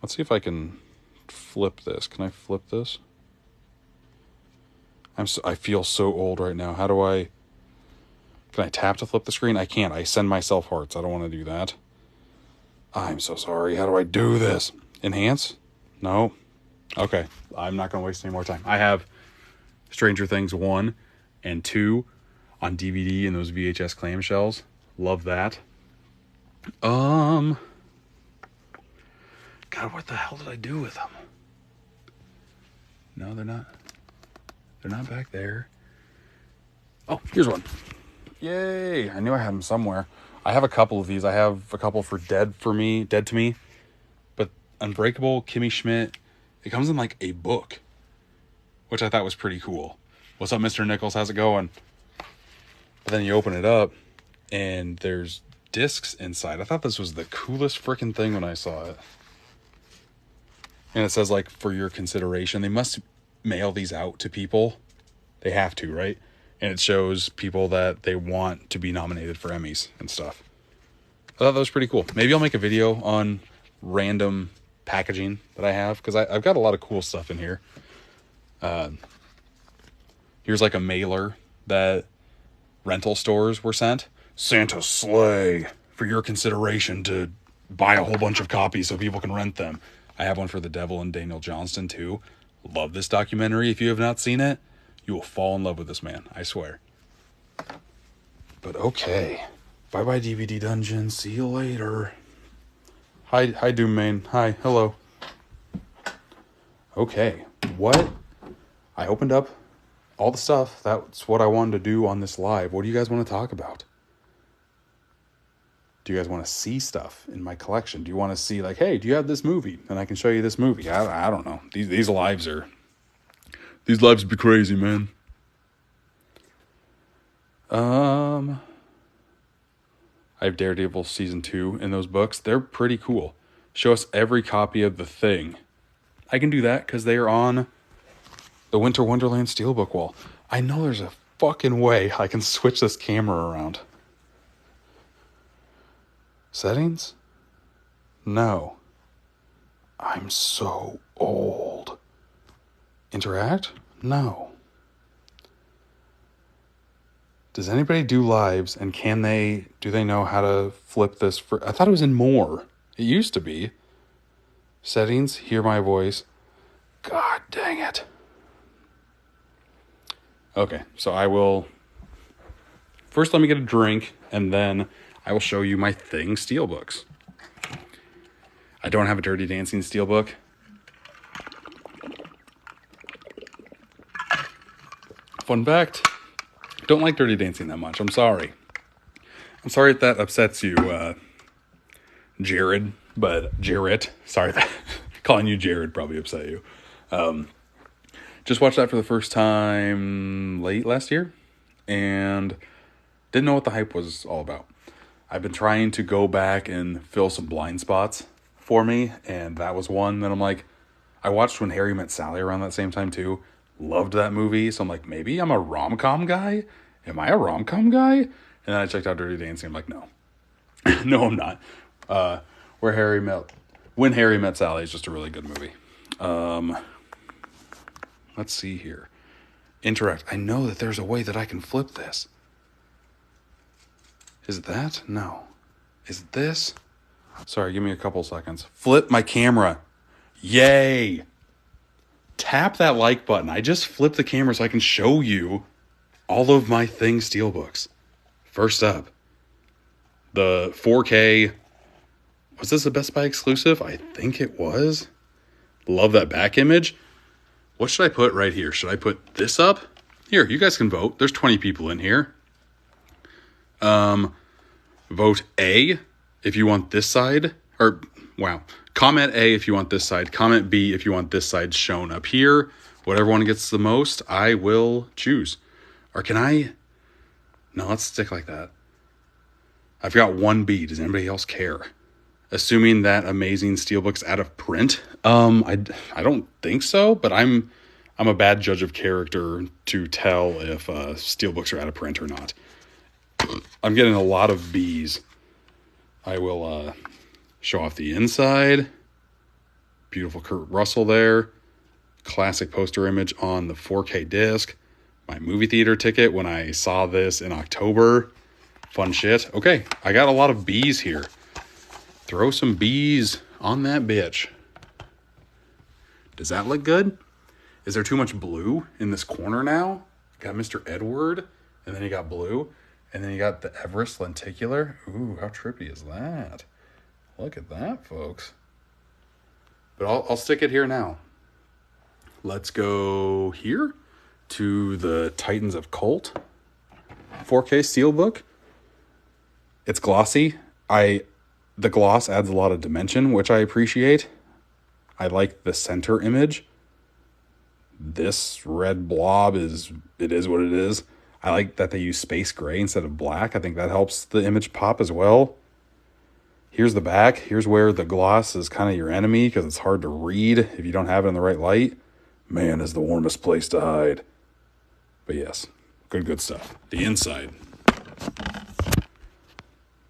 see if I can flip this. Can I flip this? I feel so old right now. How do I... Can I tap to flip the screen? I can't. I send myself hearts. I don't want to do that. I'm so sorry. How do I do this? Enhance? No. Okay. I'm not going to waste any more time. I have Stranger Things 1 and 2 on DVD in those VHS clamshells. Love that. God, what the hell did I do with them? No, they're not. They're not back there. Oh, here's one. Yay! I knew I had them somewhere. I have a couple of these. I have a couple for Dead to Me. But Unbreakable, Kimmy Schmidt, it comes in like a book, which I thought was pretty cool. What's up, Mr. Nichols? How's it going? But then you open it up, and there's discs inside. I thought this was the coolest freaking thing when I saw it. And it says, like, for your consideration. They must mail these out to people. They have to, right? And it shows people that they want to be nominated for Emmys and stuff. I thought that was pretty cool. Maybe I'll make a video on random packaging that I have, because I've got a lot of cool stuff in here. Here's like a mailer that rental stores were sent. Santa's sleigh, for your consideration to buy a whole bunch of copies so people can rent them. I have one for The Devil and Daniel Johnston too. Love this documentary. If you have not seen it, you will fall in love with this man, I swear. But okay. Bye-bye, DVD Dungeon. See you later. Hi, Doom Main. Hi, hello. Okay, what? I opened up all the stuff. That's what I wanted to do on this live. What do you guys want to talk about? Do you guys want to see stuff in my collection? Do you want to see, like, hey, do you have this movie? And I can show you this movie. I don't know. These lives be crazy, man. I have Daredevil Season 2 in those books. They're pretty cool. Show us every copy of The Thing. I can do that because they are on the Winter Wonderland Steelbook wall. I know there's a fucking way I can switch this camera around. Settings? No. I'm so old. Interact? No. Does anybody do lives, and do they know how to flip this? I thought it was in more. It used to be. Settings, hear my voice. God dang it. Okay, so I will... First, let me get a drink, and then I will show you my Thing steelbooks. I don't have a Dirty Dancing steelbook. Fun fact, don't like Dirty Dancing that much. I'm sorry. I'm sorry if that upsets you, Jared. But Jarrett, sorry, calling you Jared probably upset you. Just watched that for the first time late last year, and didn't know what the hype was all about. I've been trying to go back and fill some blind spots for me, and that was one that I'm like, I watched When Harry Met Sally around that same time too. Loved that movie, so I'm like, maybe I'm a rom-com guy? Am I a rom-com guy? And then I checked out Dirty Dancing. I'm like, no. No, I'm not. When Harry Met Sally is just a really good movie. Let's see here. Interact. I know that there's a way that I can flip this. Is it that? No. Is it this? Sorry, give me a couple seconds. Flip my camera. Yay! Tap that like button. I just flipped the camera so I can show you all of my Thing steelbooks. First up, the 4K... Was this a Best Buy exclusive? I think it was. Love that back image. What should I put right here? Should I put this up? Here, you guys can vote. There's 20 people in here. Vote A if you want this side. Comment A if you want this side. Comment B if you want this side shown up here. Whatever one gets the most, I will choose. Or can I... No, let's stick like that. I've got 1B. Does anybody else care? Assuming that Amazing Steelbook's out of print. I don't think so, but I'm a bad judge of character to tell if Steelbooks are out of print or not. I'm getting a lot of B's. I will show off the inside. Beautiful Kurt Russell there. Classic poster image on the 4K disc. My movie theater ticket when I saw this in October. Fun shit. Okay, I got a lot of B's here. Throw some B's on that bitch. Does that look good? Is there too much blue in this corner now? You got Mr. Edward, and then you got blue, and then you got the Everest lenticular. Ooh, how trippy is that? Look at that, folks. But I'll stick it here now. Let's go here to the Titans of Colt 4K steelbook. It's glossy. The gloss adds a lot of dimension, which I appreciate. I like the center image. This red blob is what it is. I like that they use space gray instead of black. I think that helps the image pop as well. Here's the back. Here's where the gloss is kind of your enemy because it's hard to read if you don't have it in the right light. Man is the warmest place to hide. But yes, good stuff. The inside.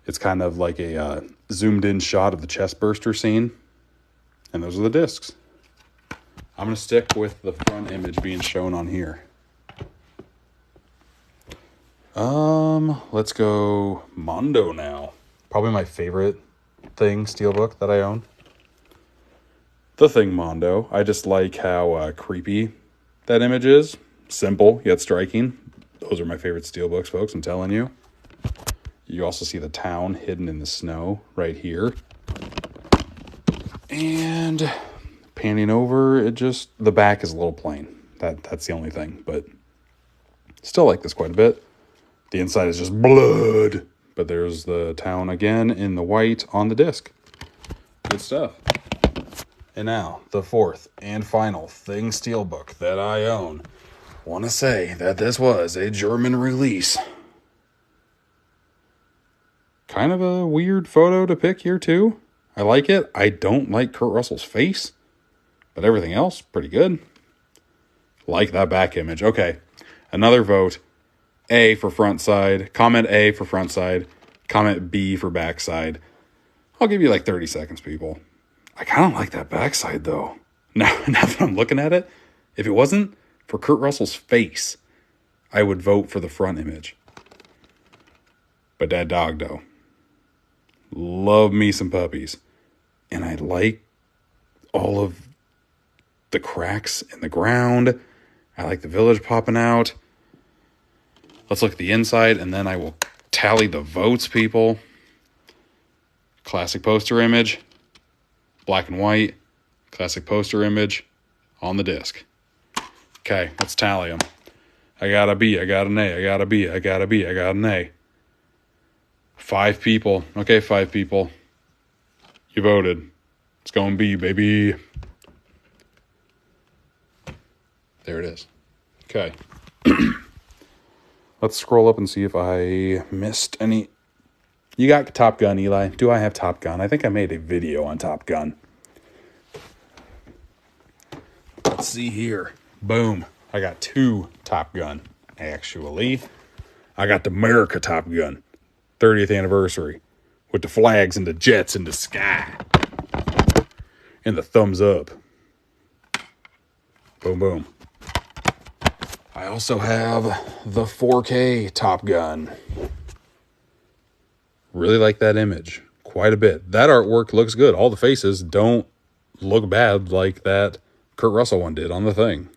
It's kind of like a zoomed in shot of the chest burster scene. And those are the discs. I'm going to stick with the front image being shown on here. Let's go Mondo now. Probably my favorite Thing steelbook that I own. The Thing Mondo. I just like how creepy that image is. Simple, yet striking. Those are my favorite steelbooks, folks, I'm telling you. You also see the town hidden in the snow right here. And panning over, the back is a little plain. That's the only thing, but still like this quite a bit. The inside is just blood. But there's the town again in the white on the disc. Good stuff. And now, the fourth and final Thing steelbook that I own. Want to say that this was a German release. Kind of a weird photo to pick here, too. I like it. I don't like Kurt Russell's face, but everything else, pretty good. Like that back image. Okay, another vote. A for front side. Comment A for front side. Comment B for back side. I'll give you like 30 seconds, people. I kind of like that back side, though. Now that I'm looking at it, if it wasn't for Kurt Russell's face, I would vote for the front image. But that dog, though. Love me some puppies. And I like all of the cracks in the ground. I like the village popping out. Let's look at the inside, and then I will tally the votes, people. Classic poster image. Black and white. Classic poster image on the disc. Okay, let's tally them. I got a B, I got an A, I got a B, I got a B, I got an A. 5 people. Okay, 5 people. You voted. It's going B, baby. There it is. Okay. Let's scroll up and see if I missed any. You got Top Gun, Eli. Do I have Top Gun? I think I made a video on Top Gun. Let's see here. Boom. I got 2 Top Gun, actually. I got the America Top Gun. 30th anniversary. With the flags and the jets in the sky. And the thumbs up. Boom, boom. I also have the 4K Top Gun. Really like that image quite a bit. That artwork looks good. All the faces don't look bad like that Kurt Russell one did on the Thing.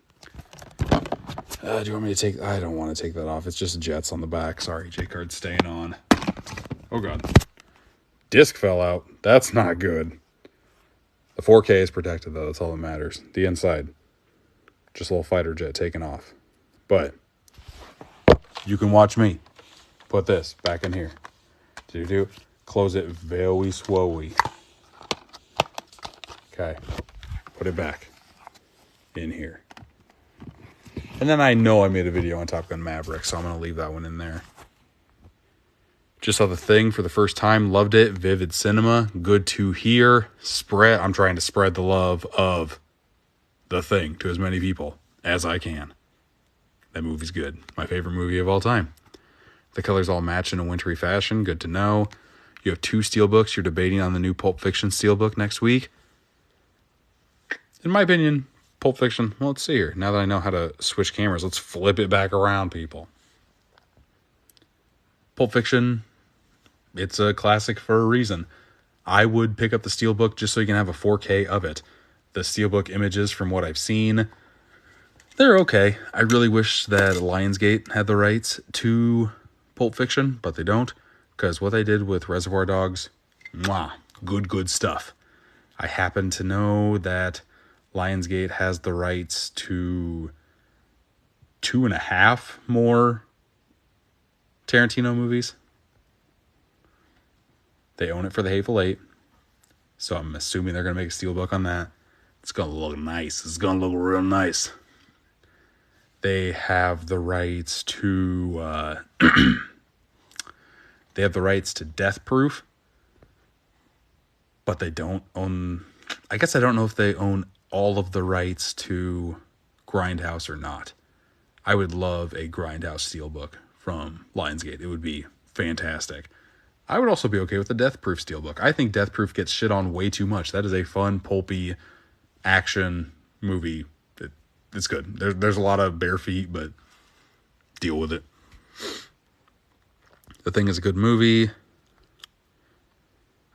Do you want me to take... I don't want to take that off. It's just jets on the back. Sorry, J-card's staying on. Oh, God. Disc fell out. That's not good. The 4K is protected, though. That's all that matters. The inside. Just a little fighter jet taking off. But you can watch me put this back in here. Close it very slowly. Okay. Put it back in here. And then I know I made a video on Top Gun Maverick, so I'm going to leave that one in there. Just saw the Thing for the first time. Loved it. Vivid cinema. Good to hear. I'm trying to spread the love of the Thing to as many people as I can. That movie's good. My favorite movie of all time. The colors all match in a wintry fashion. Good to know. You have 2 steelbooks. You're debating on the new Pulp Fiction steelbook next week. In my opinion, Pulp Fiction, well, let's see here. Now that I know how to switch cameras, let's flip it back around, people. Pulp Fiction, it's a classic for a reason. I would pick up the steelbook just so you can have a 4K of it. The steelbook images, from what I've seen, they're okay. I really wish that Lionsgate had the rights to Pulp Fiction, but they don't. Because what they did with Reservoir Dogs, mwah, good stuff. I happen to know that Lionsgate has the rights to 2.5 more Tarantino movies. They own it for The Hateful Eight. So I'm assuming they're going to make a steelbook on that. It's going to look nice. It's going to look real nice. They have the rights to... they have the rights to Death Proof. But they don't own... I guess I don't know if they own all of the rights to Grindhouse or not. I would love a Grindhouse steelbook from Lionsgate. It would be fantastic. I would also be okay with the Death Proof steelbook. I think Death Proof gets shit on way too much. That is a fun, pulpy action movie. It's good. There's a lot of bare feet, but deal with it. The Thing is a good movie.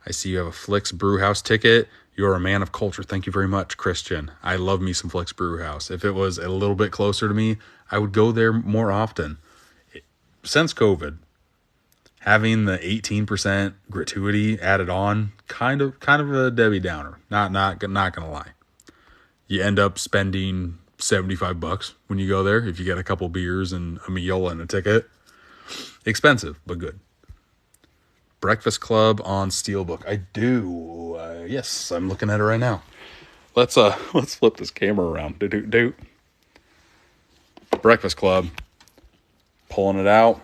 I see you have a Flicks Brewhouse ticket. You're a man of culture. Thank you very much, Christian. I love me some Flex Brew House. If it was a little bit closer to me, I would go there more often. Since COVID, having the 18% gratuity added on, kind of a Debbie Downer. Not gonna lie. You end up spending $75 when you go there if you get a couple beers and a meal and a ticket. Expensive, but good. Breakfast Club on Steelbook. I do. Yes, I'm looking at it right now. Let's flip this camera around. Breakfast Club. Pulling it out.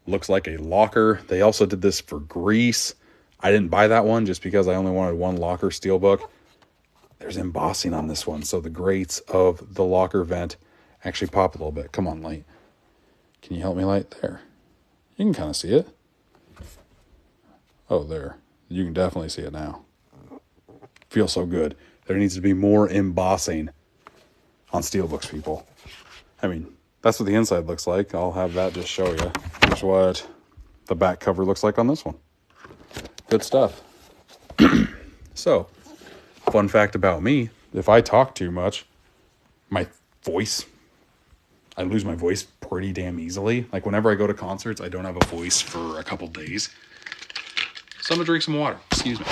Looks like a locker. They also did this for Greece. I didn't buy that one just because I only wanted one locker Steelbook. There's embossing on this one, so the grates of the locker vent actually pop a little bit. Come on, light. Can you help me, light? There. You can kind of see it. Oh, there. You can definitely see it now. Feels so good. There needs to be more embossing on Steelbooks, people. I mean, that's what the inside looks like. I'll have that just show you. Here's what the back cover looks like on this one. Good stuff. So, fun fact about me, if I talk too much, I lose my voice pretty damn easily. Like whenever I go to concerts, I don't have a voice for a couple days. So I'm gonna drink some water. Excuse me.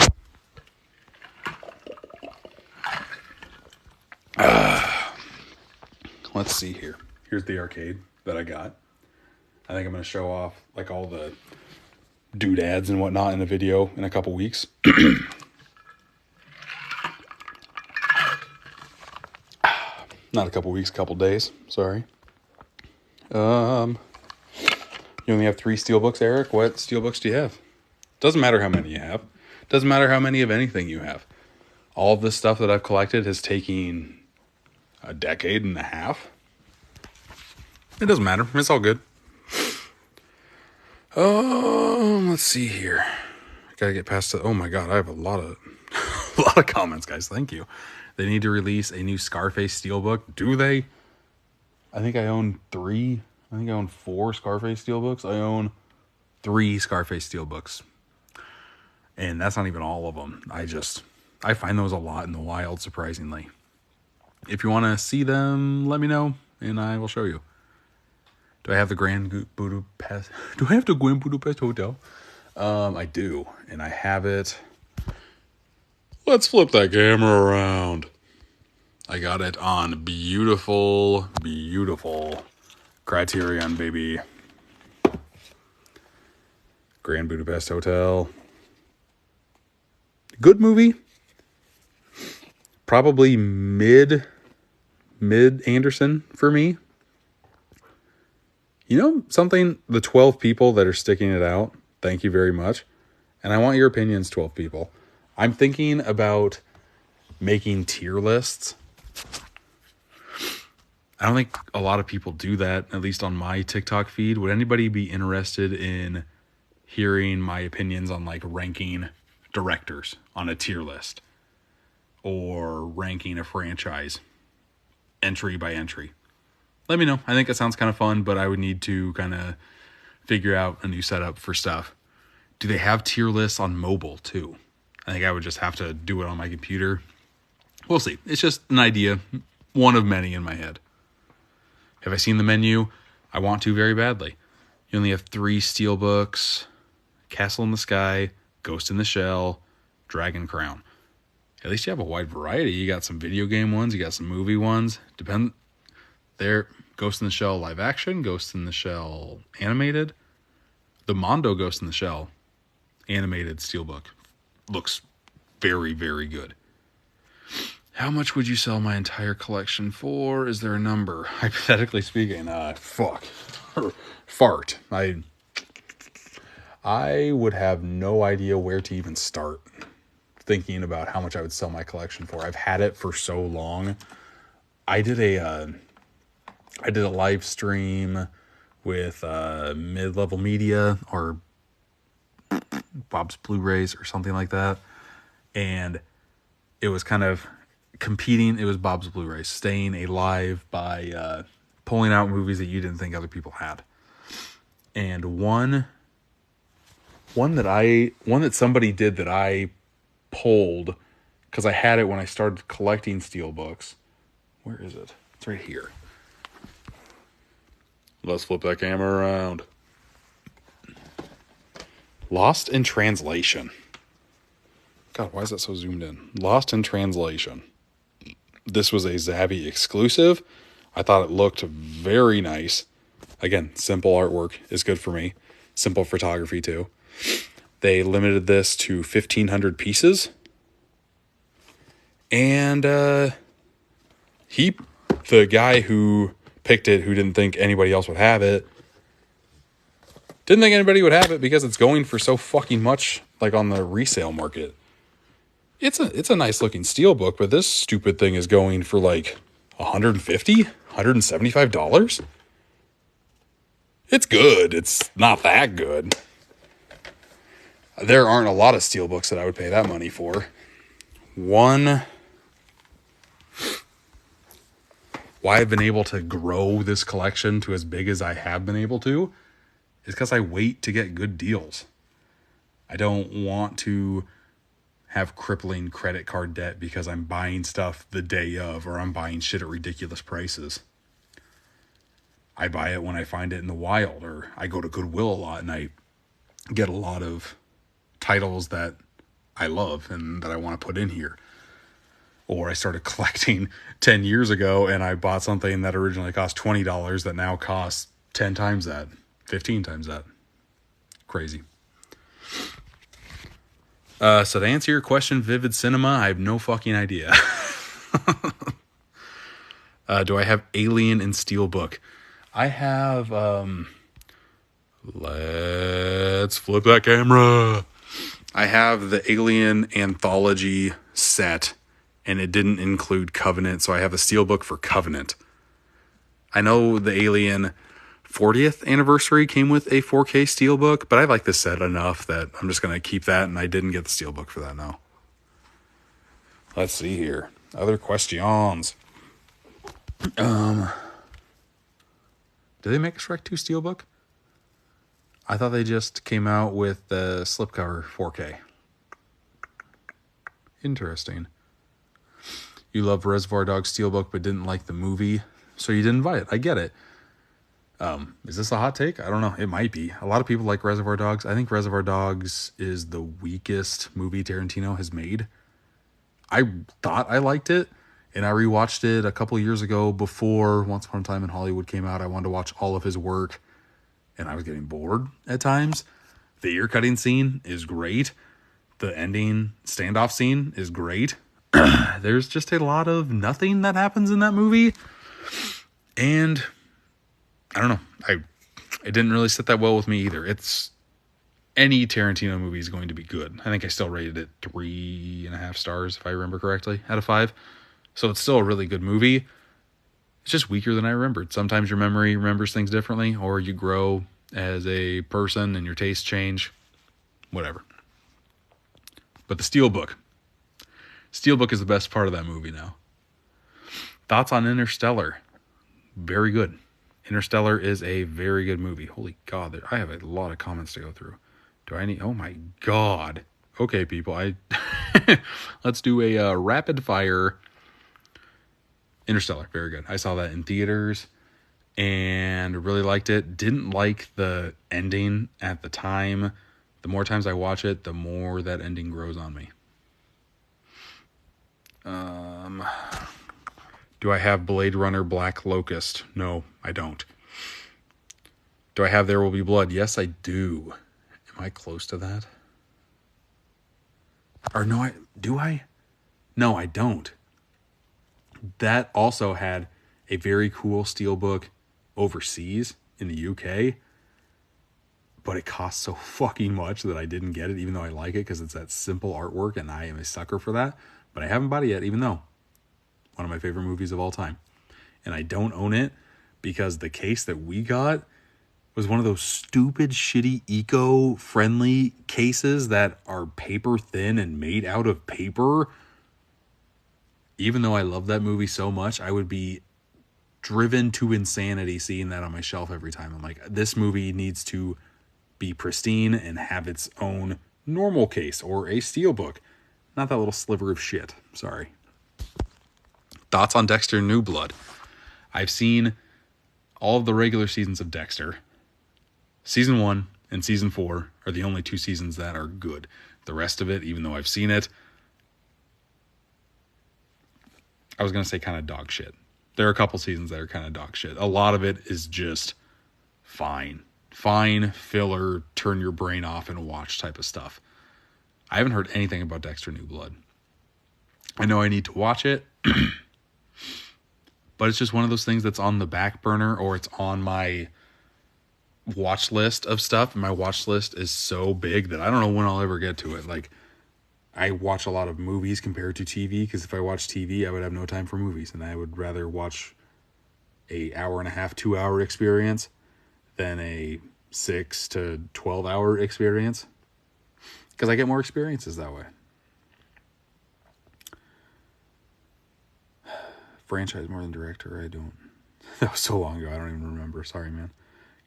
Let's see here. Here's the arcade that I got. I think I'm gonna show off like all the doodads and whatnot in a video in a couple weeks. Not a couple weeks, a couple days. Sorry. You only have 3 Steelbooks, Eric. What Steelbooks do you have? Doesn't matter how many you have. Doesn't matter how many of anything you have. All of this stuff that I've collected has taken a decade and a half. It doesn't matter. It's all good. Let's see here. Gotta get past it. Oh my god, I have a lot of comments, guys. Thank you. They need to release a new Scarface Steelbook. Do they? I think I own 3. I think I own 4 Scarface Steelbooks. I own 3 Scarface Steelbooks. And that's not even all of them. I find those a lot in the wild, surprisingly. If you want to see them, let me know, and I will show you. Do I have the Grand Budapest? Do I have the Grand Budapest Hotel? I do, and I have it. Let's flip that camera around. I got it on beautiful Criterion, baby. Grand Budapest Hotel. Good movie. Probably mid Anderson for me. You know something? The 12 people that are sticking it out, thank you very much. And I want your opinions, 12 people. I'm thinking about making tier lists. I don't think a lot of people do that, at least on my TikTok feed. Would anybody be interested in hearing my opinions on like ranking directors on a tier list? Or ranking a franchise entry by entry? Let me know. I think it sounds kind of fun, but I would need to kind of figure out a new setup for stuff. Do they have tier lists on mobile too? I think I would just have to do it on my computer. We'll see. It's just an idea. One of many in my head. Have I seen the menu? I want to very badly. You only have 3 Steelbooks. Castle in the Sky. Ghost in the Shell. Dragon Crown. At least you have a wide variety. You got some video game ones. You got some movie ones. There. Ghost in the Shell live action. Ghost in the Shell animated. The Mondo Ghost in the Shell animated Steelbook looks very, very good. How much would you sell my entire collection for? Is there a number? Hypothetically speaking, fart. I would have no idea where to even start thinking about how much I would sell my collection for. I've had it for so long. I did a live stream with Mid-Level Media or Bob's Blu-rays or something like that. And it was kind of competing. It was Bob's Blu-rays, staying alive by pulling out movies that you didn't think other people had. And one that somebody did that I pulled because I had it when I started collecting steelbooks. Where is it? It's right here. Let's flip that camera around. Lost in Translation. God, why is that so zoomed in? Lost in Translation. This was a Zavvi exclusive. I thought it looked very nice. Again, simple artwork is good for me. Simple photography too. They limited this to 1,500 pieces. And the guy who picked it, who didn't think anybody else would have it, didn't think anybody would have it because it's going for so fucking much, like on the resale market. It's a nice looking steelbook, but this stupid thing is going for like $150, $175. It's good. It's not that good. There aren't a lot of steelbooks that I would pay that money for. Why I've been able to grow this collection to as big as I have been able to is because I wait to get good deals. I don't want to have crippling credit card debt because I'm buying stuff the day of, or I'm buying shit at ridiculous prices. I buy it when I find it in the wild, or I go to Goodwill a lot and I get a lot of titles that I love and that I want to put in here. Or I started collecting 10 years ago and I bought something that originally cost $20 that now costs 10 times that, 15 times that. Crazy. So to answer your question, Vivid Cinema, I have no fucking idea. Do I have Alien in Steelbook? I have, let's flip that camera. I have the Alien Anthology set, and it didn't include Covenant, so I have a steelbook for Covenant. I know the Alien 40th anniversary came with a 4K steelbook, but I like this set enough that I'm just going to keep that, and I didn't get the steelbook for that now. Let's see here. Other questions. Did they make a Shrek 2 steelbook? I thought they just came out with the slipcover 4K. Interesting. You love Reservoir Dogs steelbook but didn't like the movie, so you didn't buy it. I get it. Is this a hot take? I don't know. It might be. A lot of people like Reservoir Dogs. I think Reservoir Dogs is the weakest movie Tarantino has made. I thought I liked it, and I rewatched it a couple years ago before Once Upon a Time in Hollywood came out. I wanted to watch all of his work, and I was getting bored at times. The ear cutting scene is great. The ending standoff scene is great. There's just a lot of nothing that happens in that movie. And I don't know. It didn't really sit that well with me either. It's any Tarantino movie is going to be good. I think I still rated it 3.5 stars, if I remember correctly, out of 5. So it's still a really good movie. It's just weaker than I remembered. Sometimes your memory remembers things differently, or you grow as a person and your tastes change. Whatever. But the Steelbook. Steelbook is the best part of that movie now. Thoughts on Interstellar? Very good. Interstellar is a very good movie. Holy God, I have a lot of comments to go through. Do I need... Oh my God. Okay, people. Let's do a rapid fire. Interstellar, very good. I saw that in theaters and really liked it. Didn't like the ending at the time. The more times I watch it, the more that ending grows on me. Do I have Blade Runner Black Locust? No, I don't. Do I have There Will Be Blood? Yes, I do. Am I close to that? Or no, do I? No, I don't. That also had a very cool steelbook overseas in the UK, but it cost so fucking much that I didn't get it, even though I like it because it's that simple artwork and I am a sucker for that. But I haven't bought it yet, even though one of my favorite movies of all time. And I don't own it because the case that we got was one of those stupid, shitty, eco-friendly cases that are paper thin and made out of paper. Even though I love that movie so much, I would be driven to insanity seeing that on my shelf every time. I'm like, this movie needs to be pristine and have its own normal case or a steelbook. Not that little sliver of shit. Sorry. Thoughts on Dexter New Blood? I've seen all of the regular seasons of Dexter. Season 1 and Season 4 are the only 2 seasons that are good. The rest of it, even though I've seen it, I was going to say kind of dog shit. There are a couple seasons that are kind of dog shit. A lot of it is just fine. Fine, filler, turn your brain off and watch type of stuff. I haven't heard anything about Dexter New Blood. I know I need to watch it. But it's just one of those things that's on the back burner, or it's on my watch list of stuff. And my watch list is so big that I don't know when I'll ever get to it. Like, I watch a lot of movies compared to TV, because if I watch TV, I would have no time for movies. And I would rather watch a hour and a half, 2 hour experience than a 6 to 12 hour experience. Because I get more experiences that way. Franchise more than director, I don't. That was so long ago, I don't even remember. Sorry, man.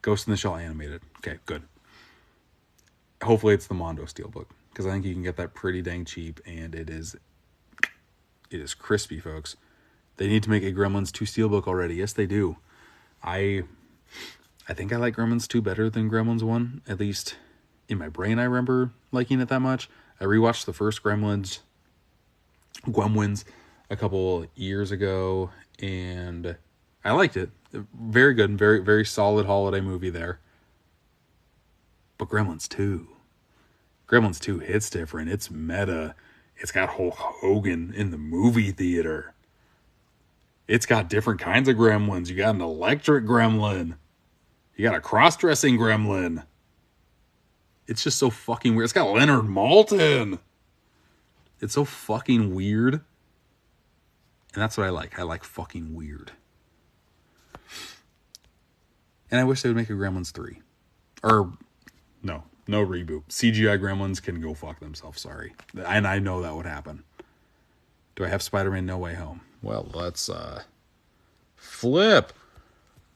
Ghost in the Shell animated. Okay, good. Hopefully it's the Mondo Steelbook, because I think you can get that pretty dang cheap, and it is crispy, folks. They need to make a Gremlins 2 Steelbook already. Yes, they do. I think I like Gremlins 2 better than Gremlins 1. At least in my brain, I remember liking it that much. I rewatched the first Gremlins a couple years ago, and I liked it. Very good, very, very solid holiday movie there. But Gremlins 2 hits different. It's meta. It's got Hulk Hogan in the movie theater. It's got different kinds of gremlins. You got an electric gremlin. You got a cross-dressing gremlin. It's just so fucking weird. It's got Leonard Maltin. It's so fucking weird. And that's what I like. I like fucking weird. And I wish they would make a Gremlins 3. Or, no reboot. CGI Gremlins can go fuck themselves, sorry. And I know that would happen. Do I have Spider-Man No Way Home? Well, let's flip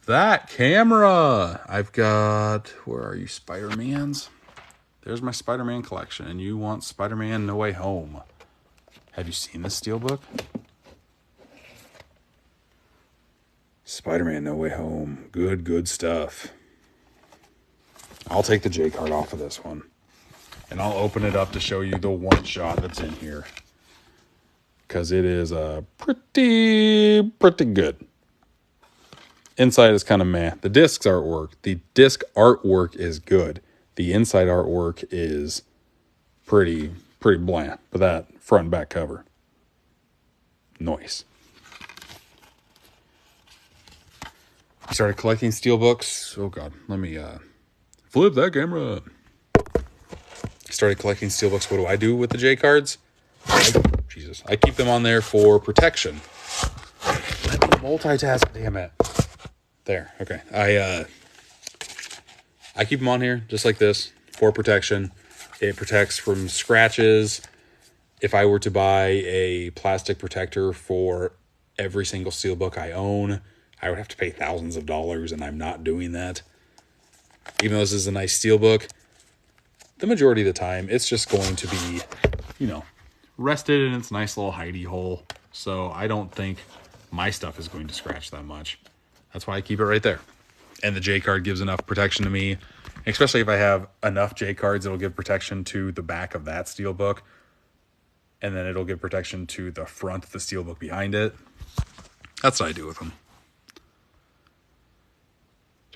that camera. I've got, where are you, Spider-Mans? There's my Spider-Man collection, and you want Spider-Man No Way Home. Have you seen this steelbook? Spider-Man No Way Home. Good stuff. I'll take the J card off of this one. And I'll open it up to show you the one shot that's in here. Because it is pretty good. Inside is kind of meh. The disc artwork is good. The inside artwork is pretty bland. But that front and back cover, nice. I started collecting steelbooks. Oh god, let me flip that camera. Started collecting steelbooks. What do I do with the J cards? I keep them on there for protection. Let me multitask, damn it. There, okay. I keep them on here just like this for protection. It protects from scratches. If I were to buy a plastic protector for every single steelbook I own, I would have to pay thousands of dollars, and I'm not doing that. Even though this is a nice steelbook, the majority of the time, it's just going to be, rested in its nice little hidey hole. So I don't think my stuff is going to scratch that much. That's why I keep it right there. And the J card gives enough protection to me, especially if I have enough J cards, it'll give protection to the back of that steelbook. And then it'll give protection to the front of the steelbook behind it. That's what I do with them.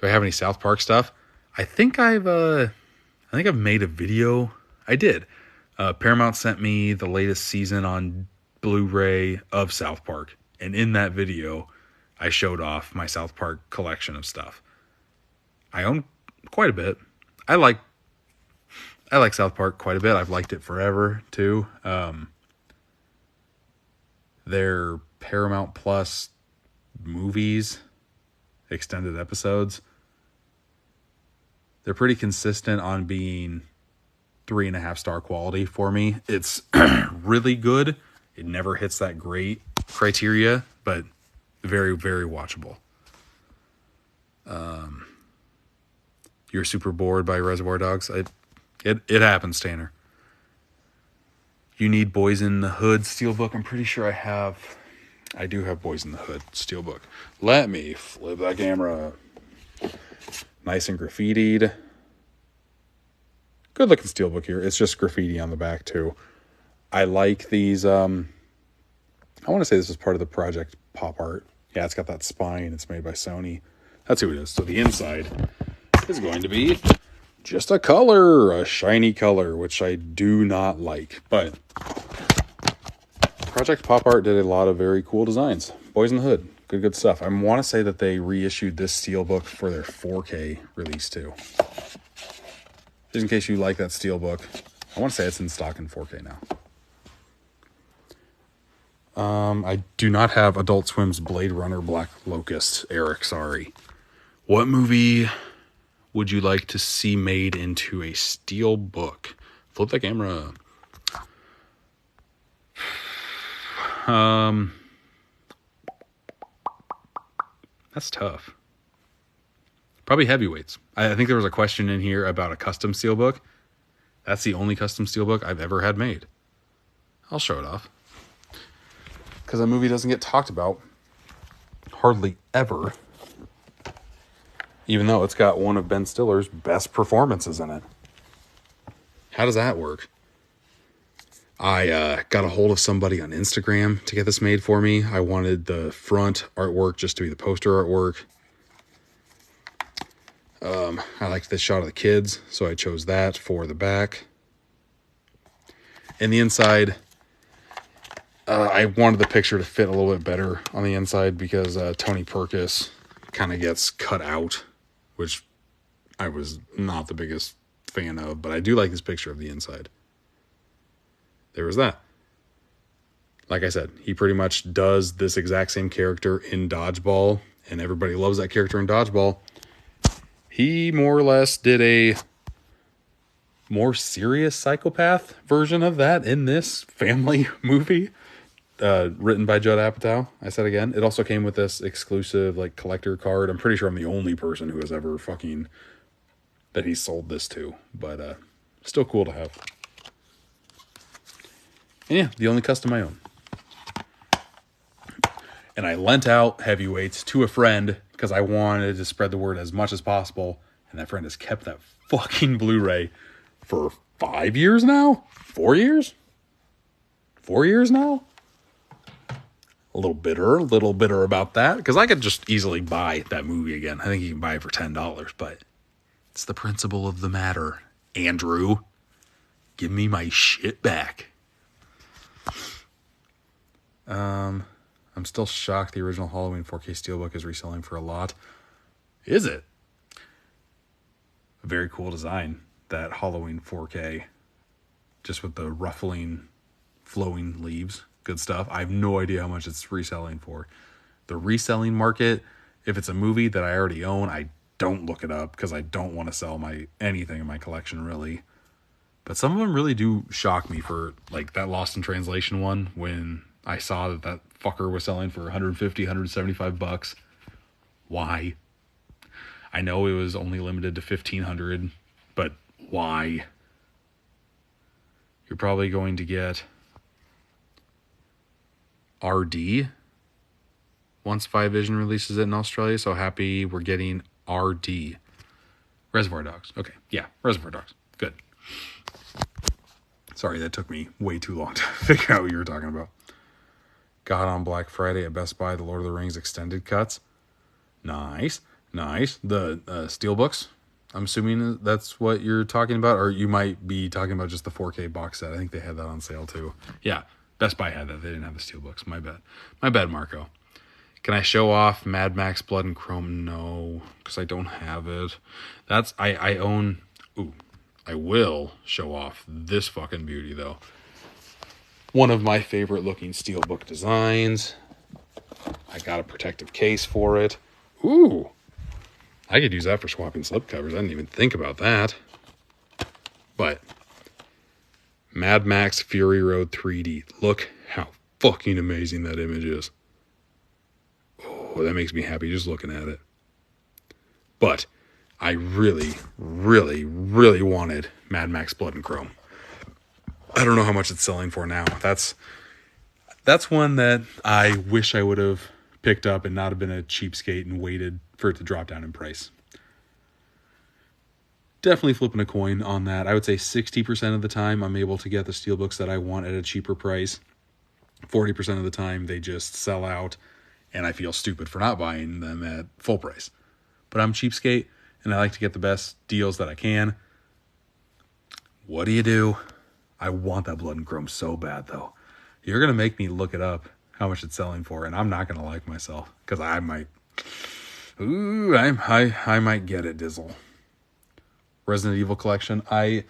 Do I have any South Park stuff? I think I've made a video. I did. Paramount sent me the latest season on Blu-ray of South Park. And in that video, I showed off my South Park collection of stuff. I own quite a bit. I like South Park quite a bit. I've liked it forever, too. Their Paramount Plus movies, extended episodes, they're pretty consistent on being 3.5 star quality for me. It's really good. It never hits that great criteria, but very, very watchable. You're super bored by Reservoir Dogs. It happens, Tanner. You Need Boys in the Hood steelbook. I'm pretty sure I do have Boys in the Hood steelbook. Let me flip that camera. Nice and graffitied. Good looking steelbook here. It's just graffiti on the back too. I like these. I want to say this is part of the Project Pop Art. Yeah, it's got that spine. It's made by Sony. That's who it is. So the inside is going to be just a color, a shiny color, which I do not like. But Project Pop Art did a lot of very cool designs. Boys in the Hood. Good stuff. I want to say that they reissued this steelbook for their 4K release too. Just in case you like that steelbook. I want to say it's in stock in 4K now. I do not have Adult Swim's Blade Runner Black Locust. Eric, sorry. What movie would you like to see made into a steelbook? Flip the camera. That's tough. Probably Heavyweights. I think there was a question in here about a custom steelbook. That's the only custom steelbook I've ever had made. I'll show it off. Because that movie doesn't get talked about hardly ever. Even though it's got one of Ben Stiller's best performances in it. How does that work? I got a hold of somebody on Instagram to get this made for me. I wanted the front artwork just to be the poster artwork. I liked this shot of the kids, so I chose that for the back. And the inside, I wanted the picture to fit a little bit better on the inside because Tony Perkis kind of gets cut out, which I was not the biggest fan of, but I do like this picture of the inside. There was that. Like I said, he pretty much does this exact same character in Dodgeball, and everybody loves that character in Dodgeball. He more or less did a more serious psychopath version of that in this family movie, written by Judd Apatow. I said again, it also came with this exclusive like collector card. I'm pretty sure I'm the only person who has ever that he sold this to, but still cool to have. And yeah, the only custom I own. And I lent out Heavyweights to a friend because I wanted to spread the word as much as possible. And that friend has kept that fucking Blu-ray for 5 years now? 4 years? 4 years now? A little bitter about that. Because I could just easily buy that movie again. I think you can buy it for $10, but it's the principle of the matter. Andrew, give me my shit back. I'm still shocked the original Halloween 4K Steelbook is reselling for a lot. Is it? A very cool design, that Halloween 4K. Just with the ruffling, flowing leaves. Good stuff. I have no idea how much it's reselling for. The reselling market, if it's a movie that I already own, I don't look it up because I don't want to sell anything in my collection, really. But some of them really do shock me, for like that Lost in Translation one, when I saw that fucker was selling for $150, $175. Why? I know it was only limited to 1,500, but why? You're probably going to get RD once 5Vision releases it in Australia. So happy we're getting RD. Reservoir Dogs. Okay, yeah, Reservoir Dogs. Good. Sorry, that took me way too long to figure out what you were talking about. Got on Black Friday at Best Buy the Lord of the Rings extended cuts. Nice. The steelbooks. I'm assuming that's what you're talking about, or you might be talking about just the 4K box set. I think they had that on sale too. Yeah, Best Buy had that. They didn't have the steelbooks. My bad, Marco. Can I show off Mad Max Blood and Chrome? No, because I don't have it. I own. Ooh, I will show off this fucking beauty though. One of my favorite looking steelbook designs. I got a protective case for it. Ooh, I could use that for swapping slipcovers. I didn't even think about that. But Mad Max Fury Road 3D. Look how fucking amazing that image is. Oh, that makes me happy just looking at it. But I really, really, really wanted Mad Max Blood and Chrome. I don't know how much it's selling for now. That's one that I wish I would have picked up and not have been a cheapskate and waited for it to drop down in price. Definitely flipping a coin on that. I would say 60% of the time I'm able to get the steelbooks that I want at a cheaper price. 40% of the time they just sell out and I feel stupid for not buying them at full price. But I'm cheapskate and I like to get the best deals that I can. What do? I want that Blood and Chrome so bad though. You're going to make me look it up, how much it's selling for, and I'm not going to like myself because I might get it, Dizzle. Resident Evil collection. I'm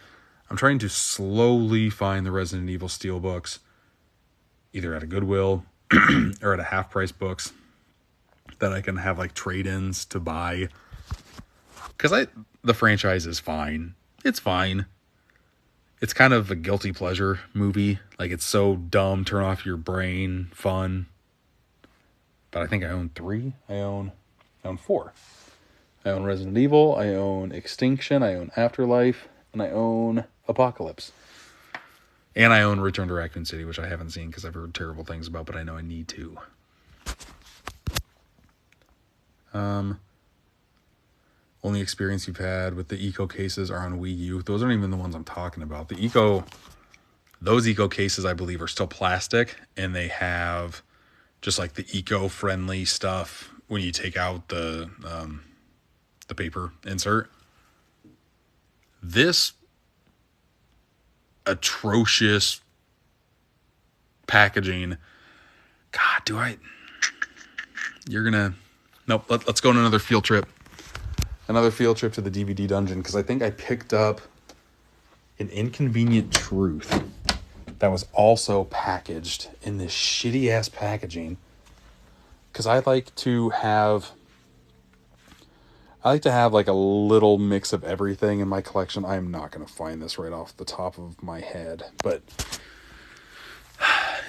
trying to slowly find the Resident Evil steelbooks, either at a Goodwill or at a half price books that I can have like trade-ins to buy. Because the franchise is fine. It's fine. It's kind of a guilty pleasure movie. Like, it's so dumb, turn off your brain, fun. But I think I own 3. I own 4. I own Resident Evil, I own Extinction, I own Afterlife, and I own Apocalypse. And I own Return to Raccoon City, which I haven't seen because I've heard terrible things about, but I know I need to. Only experience you've had with the Eco cases are on Wii U. Those aren't even the ones I'm talking about. Those Eco cases, I believe, are still plastic, and they have just like the eco-friendly stuff when you take out the paper insert. This atrocious packaging. God, nope, let's go on another field trip. Another field trip to the DVD dungeon, because I think I picked up an Inconvenient Truth that was also packaged in this shitty ass packaging. Because I like to have like a little mix of everything in my collection. I'm not going to find this right off the top of my head, but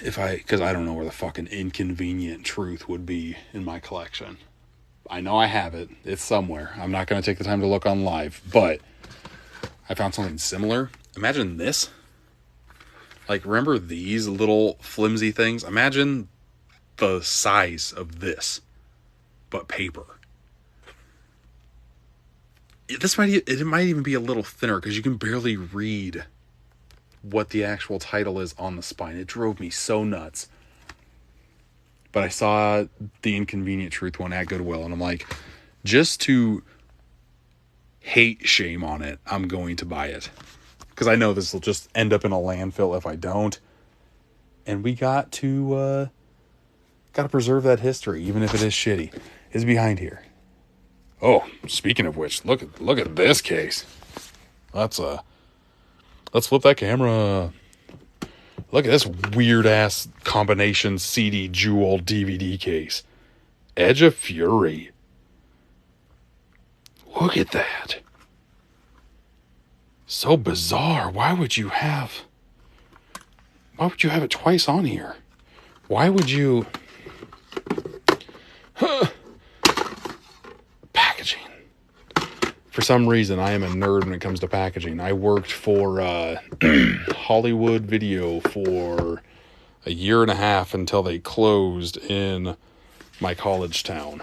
because I don't know where the fucking Inconvenient Truth would be in my collection. I know I have it. It's somewhere. I'm not going to take the time to look on live, but I found something similar. Imagine this. Like, remember these little flimsy things? Imagine the size of this, but paper. It might even be a little thinner because you can barely read what the actual title is on the spine. It drove me so nuts. But I saw the Inconvenient Truth one at Goodwill, and I'm like, just to hate shame on it, I'm going to buy it. Because I know this will just end up in a landfill if I don't. And we got to preserve that history, even if it is shitty. It's behind here. Oh, speaking of which, look at this case. Let's flip that camera. Look at this weird-ass combination CD Jewel DVD case. Edge of Fury. Look at that. So bizarre. Why would you have it twice on here? Why would you... Packaging. For some reason, I am a nerd when it comes to packaging. I worked for Hollywood Video for a year and a half until they closed in my college town.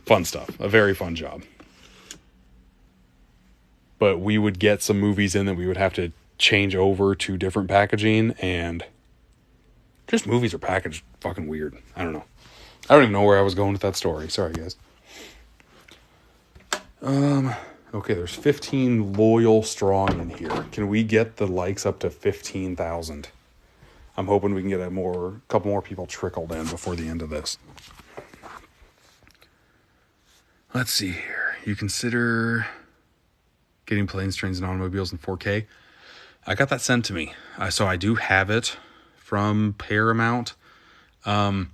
Fun stuff. A very fun job. But we would get some movies in that we would have to change over to different packaging, and just movies are packaged fucking weird. I don't know. I don't even know where I was going with that story. Sorry, guys. Okay, there's 15 loyal strong in here. Can we get the likes up to 15,000? I'm hoping we can get a couple more people trickled in before the end of this. Let's see here. You consider getting Planes, Trains, and Automobiles in 4K. I got that sent to me. So I do have it from Paramount. I'm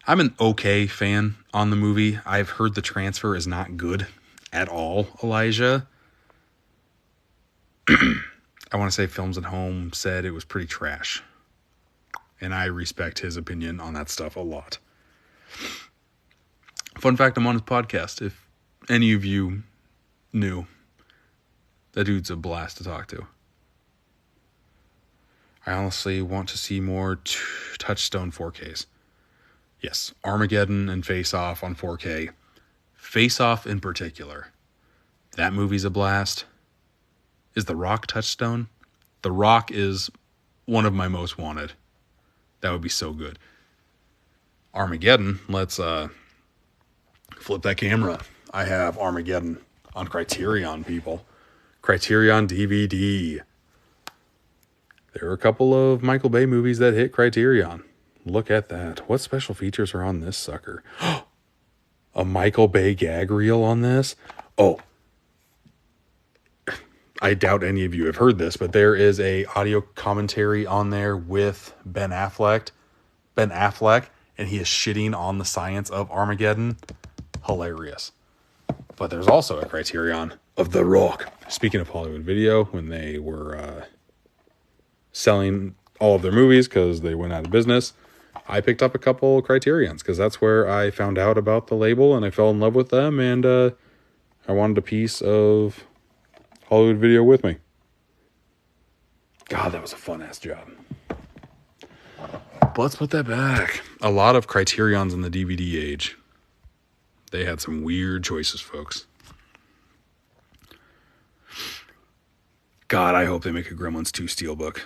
an okay fan on the movie. I've heard the transfer is not good at all, Elijah. I want to say Films at Home said it was pretty trash. And I respect his opinion on that stuff a lot. Fun fact, I'm on his podcast. If any of you knew, that dude's a blast to talk to. I honestly want to see more Touchstone 4Ks. Yes, Armageddon and Face Off on 4K. Face Off in particular. That movie's a blast. Is The Rock Touchstone? The Rock is one of my most wanted. That would be so good. Armageddon, let's flip that camera. I have Armageddon on Criterion, people. Criterion DVD. There are a couple of Michael Bay movies that hit Criterion. Look at that. What special features are on this sucker? A Michael Bay gag reel on this? Oh, I doubt any of you have heard this, but there is a audio commentary on there with Ben Affleck, and he is shitting on the science of Armageddon. Hilarious. But there's also a Criterion of The Rock. Speaking of Hollywood Video, when they were selling all of their movies because they went out of business, I picked up a couple Criterions because that's where I found out about the label and I fell in love with them, and I wanted a piece of Hollywood Video with me. God, that was a fun-ass job. But let's put that back. A lot of Criterions in the DVD age. They had some weird choices, folks. God, I hope they make a Gremlins 2 Steelbook.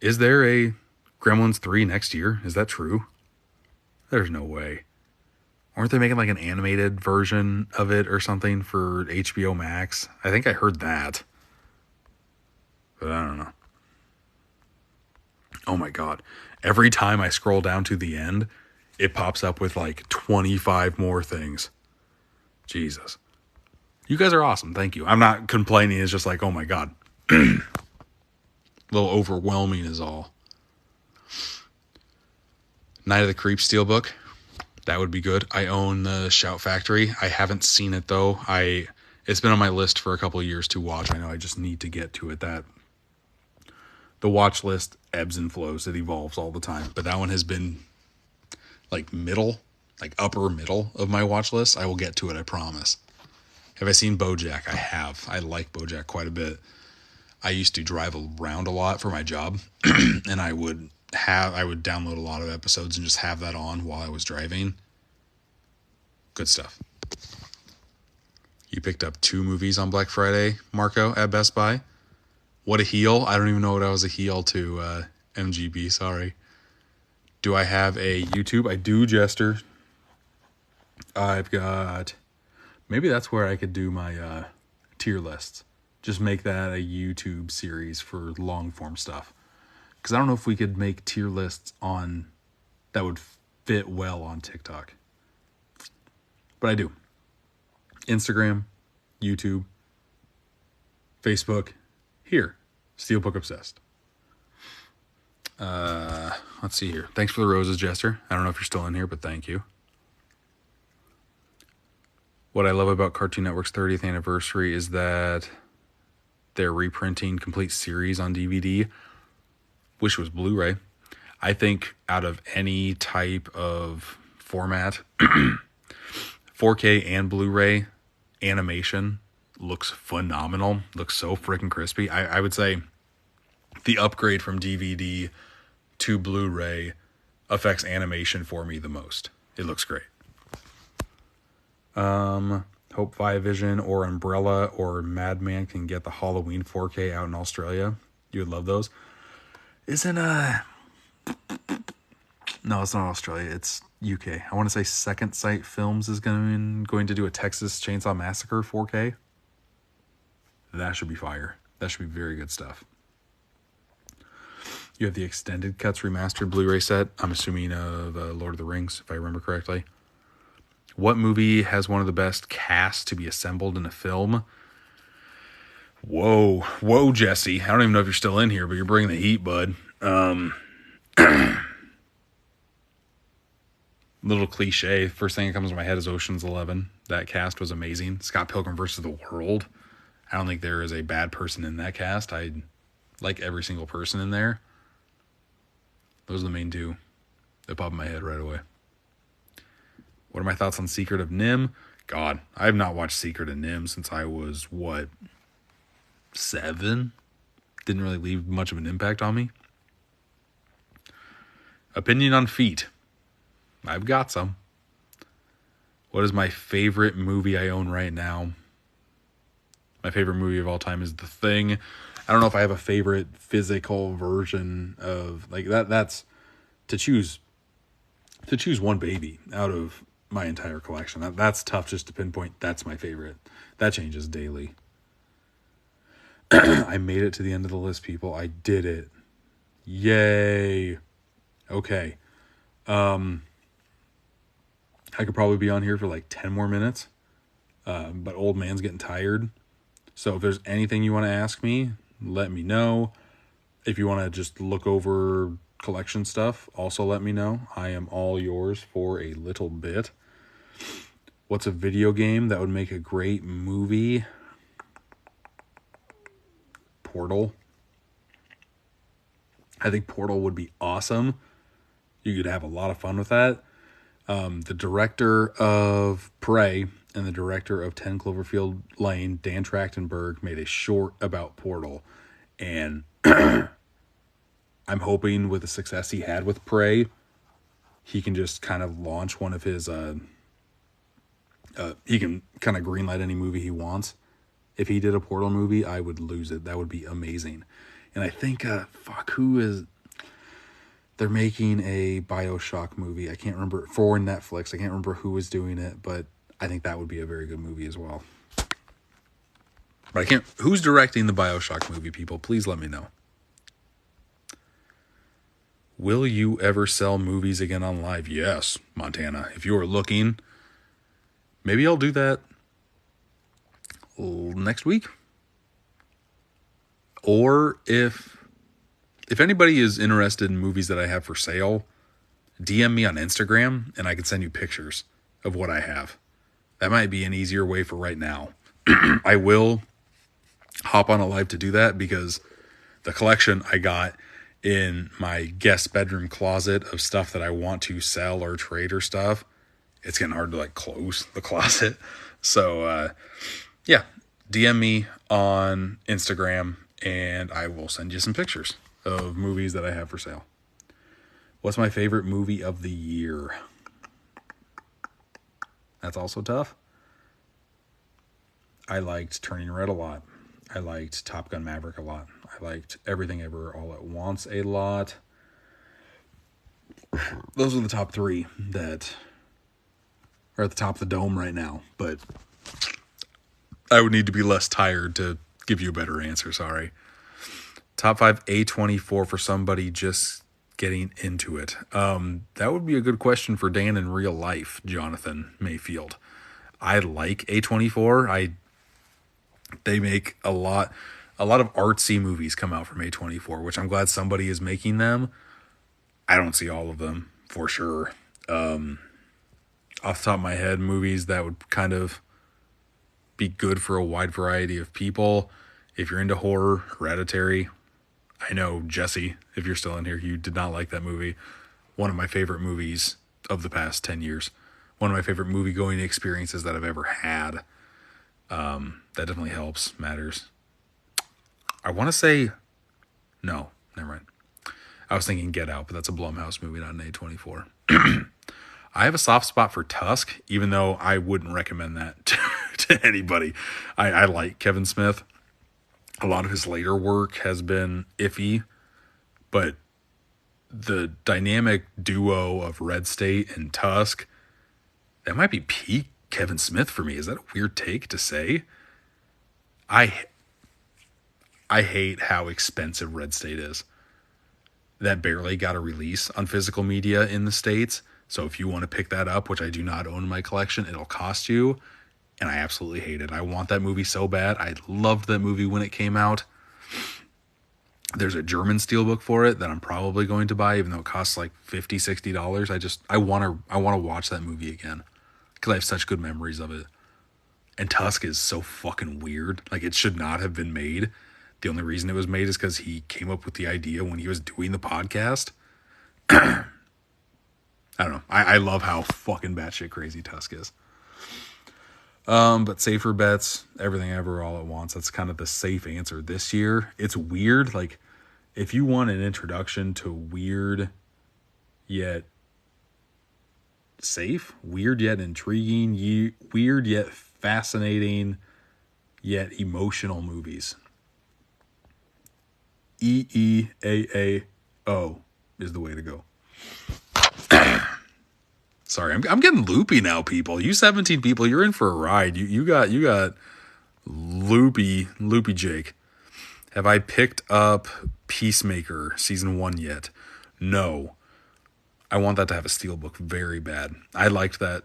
Is there a Gremlins 3 next year? Is that true? There's no way. Aren't they making like an animated version of it or something for HBO Max? I think I heard that. But I don't know. Oh my God. Every time I scroll down to the end, it pops up with like 25 more things. Jesus. You guys are awesome. Thank you. I'm not complaining. It's just like, oh my God. A little overwhelming is all. Night of the Creeps Steelbook. That would be good. I own the Shout Factory. I haven't seen it though. It's been on my list for a couple of years to watch. I know I just need to get to it. That the watch list ebbs and flows. It evolves all the time. But that one has been like upper middle of my watch list. I will get to it, I promise. Have I seen BoJack? I have. I like BoJack quite a bit. I used to drive around a lot for my job, and I would download a lot of episodes and just have that on while I was driving. Good stuff. You picked up 2 movies on Black Friday, Marco, at Best Buy. What a heel. I don't even know what I was a heel to, MGB, sorry. Do I have a YouTube? I do, Jester. I've got... Maybe that's where I could do my tier lists. Just make that a YouTube series for long form stuff. Because I don't know if we could make tier lists on that would fit well on TikTok. But I do. Instagram, YouTube, Facebook, here. Steelbook Obsessed. Let's see here. Thanks for the roses, Jester. I don't know if you're still in here, but thank you. What I love about Cartoon Network's 30th anniversary is that they're reprinting complete series on DVD. Wish it was Blu-ray. I think out of any type of format, 4K and Blu-ray animation looks phenomenal. Looks so freaking crispy. I would say the upgrade from DVD to Blu-ray affects animation for me the most. It looks great. Hope Viavision or Umbrella or Madman can get the Halloween 4K out in Australia. You would love those. No, it's not Australia. It's UK. I want to say Second Sight Films is going to do a Texas Chainsaw Massacre 4K. That should be fire. That should be very good stuff. You have the extended cuts remastered Blu-ray set. I'm assuming of Lord of the Rings, if I remember correctly. What movie has one of the best casts to be assembled in a film? Whoa, Jesse. I don't even know if you're still in here, but you're bringing the heat, bud. Little cliche. First thing that comes to my head is Ocean's 11. That cast was amazing. Scott Pilgrim vs. the World. I don't think there is a bad person in that cast. I like every single person in there. Those are the main 2 that pop in my head right away. What are my thoughts on Secret of Nim? God, I have not watched Secret of Nim since I was, 7? didn't really leave much of an impact on me. Opinion on feet. I've got some. What is my favorite movie I own right now? My favorite movie of all time is The Thing. I don't know if I have a favorite physical version of like that. That's to choose one baby out of my entire collection. That's tough just to pinpoint. That's my favorite. That changes daily. I made it to the end of the list, people. I did it. Yay. Okay. I could probably be on here for like 10 more minutes. But old man's getting tired. So if there's anything you want to ask me, let me know. If you want to just look over collection stuff, also let me know. I am all yours for a little bit. What's a video game that would make a great movie? Portal. I think Portal would be awesome. You could have a lot of fun with that. The director of Prey and the director of 10 Cloverfield Lane, Dan Trachtenberg, made a short about Portal. And I'm hoping with the success he had with Prey, he can just kind of launch one of his... he can kind of greenlight any movie he wants. If he did a Portal movie, I would lose it. That would be amazing. And I think, who is... They're making a BioShock movie. I can't remember, for Netflix. I can't remember who was doing it, but I think that would be a very good movie as well. But I can't... Who's directing the BioShock movie, people? Please let me know. Will you ever sell movies again on live? Yes, Montana. If you are looking, maybe I'll do that next week. Or if anybody is interested in movies that I have for sale, DM me on Instagram and I can send you pictures of what I have. That might be an easier way for right now. I will hop on a live to do that because the collection I got in my guest bedroom closet of stuff that I want to sell or trade or stuff, it's getting hard to like close the closet. So, yeah, DM me on Instagram and I will send you some pictures of movies that I have for sale. What's my favorite movie of the year? That's also tough. I liked Turning Red a lot. I liked Top Gun Maverick a lot. I liked Everything Ever All at Once a lot. Those are the top three that are at the top of the dome right now. But I would need to be less tired to give you a better answer. Sorry. Top 5 A24 for somebody just getting into it. That would be a good question for Dan in real life, Jonathan Mayfield. I like A24. They make a lot of artsy movies come out from A24, which I'm glad somebody is making them. I don't see all of them for sure. Off the top of my head, movies that would kind of be good for a wide variety of people. If you're into horror, Hereditary. I know, Jesse, if you're still in here, you did not like that movie. One of my favorite movies of the past 10 years. One of my favorite movie-going experiences that I've ever had. That definitely helps, matters. I want to say... No, never mind. I was thinking Get Out, but that's a Blumhouse movie, not an A24. I have a soft spot for Tusk, even though I wouldn't recommend that to anybody. I like Kevin Smith. A lot of his later work has been iffy, but the dynamic duo of Red State and Tusk, that might be peak Kevin Smith for me. Is that a weird take to say? I hate how expensive Red State is. That barely got a release on physical media in the States. So if you want to pick that up, which I do not own in my collection, it'll cost you. And I absolutely hate it. I want that movie so bad. I loved that movie when it came out. There's a German steelbook for it that I'm probably going to buy, even though it costs like $50, $60. I want to watch that movie again because I have such good memories of it. And Tusk is so fucking weird. Like, it should not have been made. The only reason it was made is because he came up with the idea when he was doing the podcast. I don't know. I love how fucking batshit crazy Tusk is. But safer bets, everything ever all at once. That's kind of the safe answer this year. It's weird. Like, if you want an introduction to weird yet safe, weird yet intriguing, weird yet fascinating, yet emotional movies, EEAAO is the way to go. Sorry, I'm getting loopy now, people. You 17 people, you're in for a ride. You got loopy Jake. Have I picked up Peacemaker season 1 yet? No. I want that to have a steelbook very bad. I liked that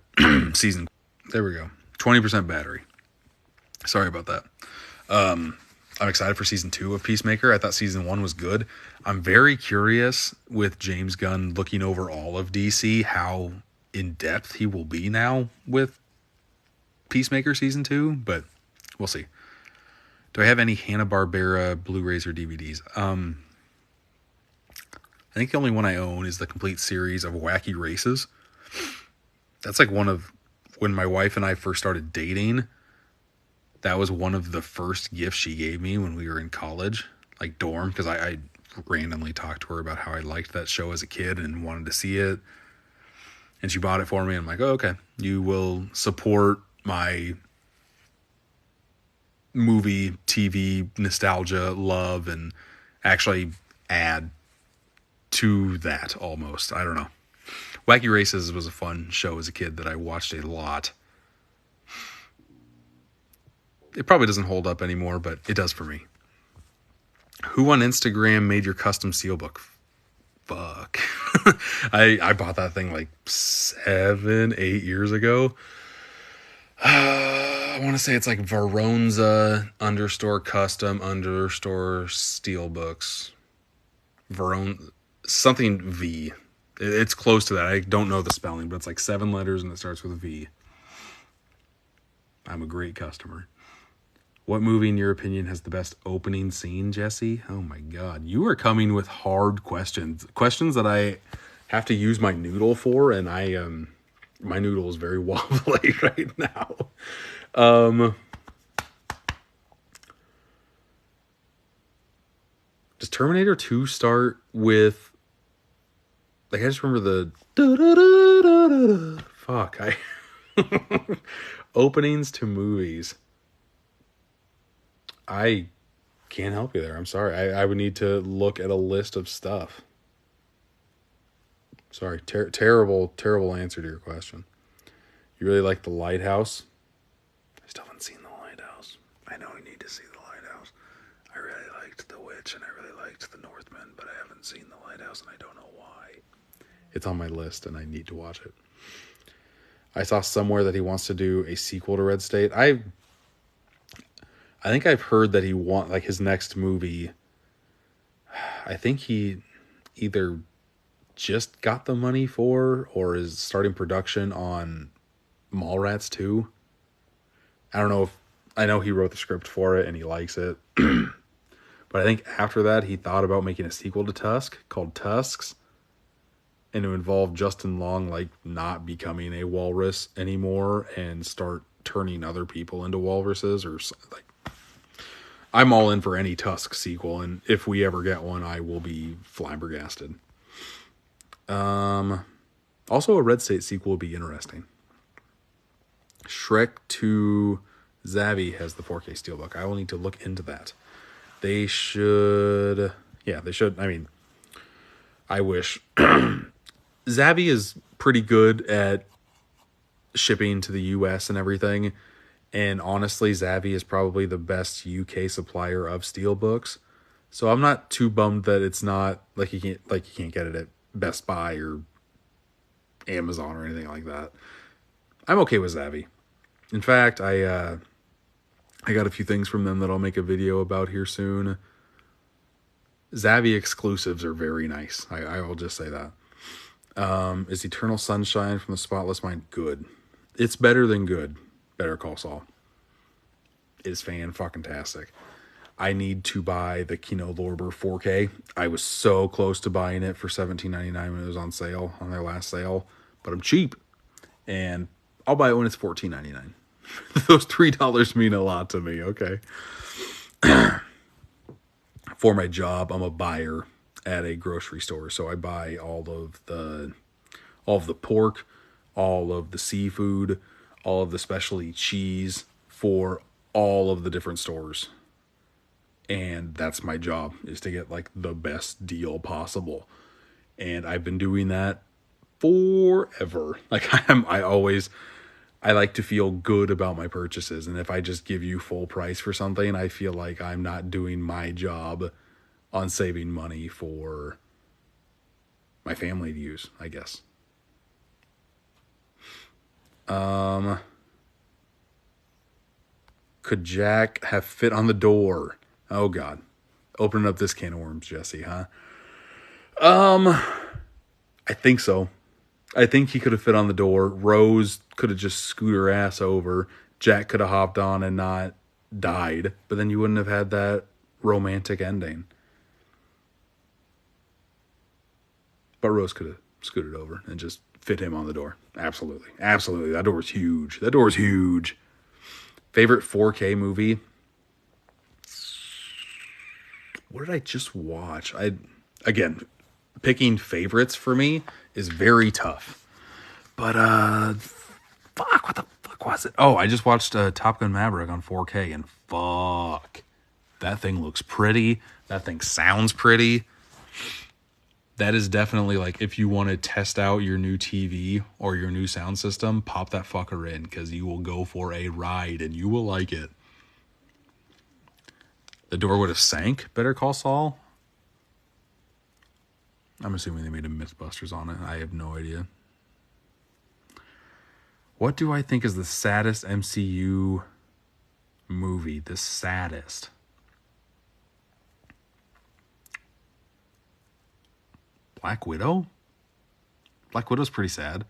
season. There we go. 20% battery. Sorry about that. I'm excited for season 2 of Peacemaker. I thought season 1 was good. I'm very curious with James Gunn looking over all of DC how in depth he will be now with Peacemaker season 2, but we'll see. Do I have any Hanna-Barbera Blu-rays or DVDs? I think the only one I own is the complete series of Wacky Races. That's like one of, when my wife and I first started dating, that was one of the first gifts she gave me when we were in college, like dorm, because I randomly talked to her about how I liked that show as a kid and wanted to see it. And she bought it for me. And I'm like, oh, okay, you will support my movie, TV, nostalgia, love, and actually add to that almost. I don't know. Wacky Races was a fun show as a kid that I watched a lot. It probably doesn't hold up anymore, but it does for me. Who on Instagram made your custom steelbook? Fuck. I bought that thing like 7-8 years ago. I want to say it's like Veronza _ custom _ steelbooks. Something V. It's close to that. I don't know the spelling, but it's like 7 letters and it starts with a V. I'm a great customer. What movie, in your opinion, has the best opening scene, Jesse? Oh my God. You are coming with hard questions. Questions that I have to use my noodle for, and my noodle is very wobbly right now. Does Terminator 2 start with, like, I just remember the fuck, openings to movies. I can't help you there. I'm sorry. I would need to look at a list of stuff. Sorry. Terrible answer to your question. You really like The Lighthouse? I still haven't seen The Lighthouse. I know I need to see The Lighthouse. I really liked The Witch and I really liked The Northman, but I haven't seen The Lighthouse and I don't know why. It's on my list and I need to watch it. I saw somewhere that he wants to do a sequel to Red State. I think I've heard that he like his next movie. I think he either just got the money for or is starting production on Mallrats 2. I don't know I know he wrote the script for it and he likes it. But I think after that he thought about making a sequel to Tusk called Tusks. And to involve Justin Long like not becoming a walrus anymore and start turning other people into walruses or like. I'm all in for any Tusk sequel, and if we ever get one, I will be flabbergasted. Also, a Red State sequel would be interesting. Shrek 2 Zavvi has the 4K steelbook. I will need to look into that. They should. Yeah, they should. I mean, I wish. Zavvi is pretty good at shipping to the US and everything. And honestly, Zavvi is probably the best UK supplier of steelbooks. So I'm not too bummed that it's not like you can't get it at Best Buy or Amazon or anything like that. I'm okay with Zavvi. In fact, I got a few things from them that I'll make a video about here soon. Zavvi exclusives are very nice. I will just say that. Is Eternal Sunshine from the Spotless Mind good? It's better than good. Better Call Saul. It is fan-fucking-tastic. I need to buy the Kino Lorber 4K. I was so close to buying it for $17.99 when it was on their last sale. But I'm cheap. And I'll buy it when it's $14.99. Those $3 mean a lot to me. Okay. For my job, I'm a buyer at a grocery store, so I buy all of the pork, all of the seafood, all of the specialty cheese for all of the different stores. And that's my job, is to get like the best deal possible. And I've been doing that forever. Like I like to feel good about my purchases. And if I just give you full price for something, I feel like I'm not doing my job on saving money for my family to use, I guess. Could Jack have fit on the door? Oh God. Opening up this can of worms, Jesse, huh? I think so. I think he could have fit on the door. Rose could have just scooted her ass over. Jack could have hopped on and not died. But then you wouldn't have had that romantic ending. But Rose could have scooted over and just fit him on the door. Absolutely. Absolutely. That door's huge. That door's huge. Favorite 4K movie? What did I just watch? Again, picking favorites for me is very tough. But fuck, what the fuck was it? Oh, I just watched Top Gun Maverick on 4K, and fuck, that thing looks pretty. That thing sounds pretty. That is definitely like, if you want to test out your new TV or your new sound system, pop that fucker in, because you will go for a ride and you will like it. The door would have sank. Better Call Saul. I'm assuming they made a Mythbusters on it. I have no idea. What do I think is the saddest MCU movie? The saddest. Black Widow? Black Widow's pretty sad.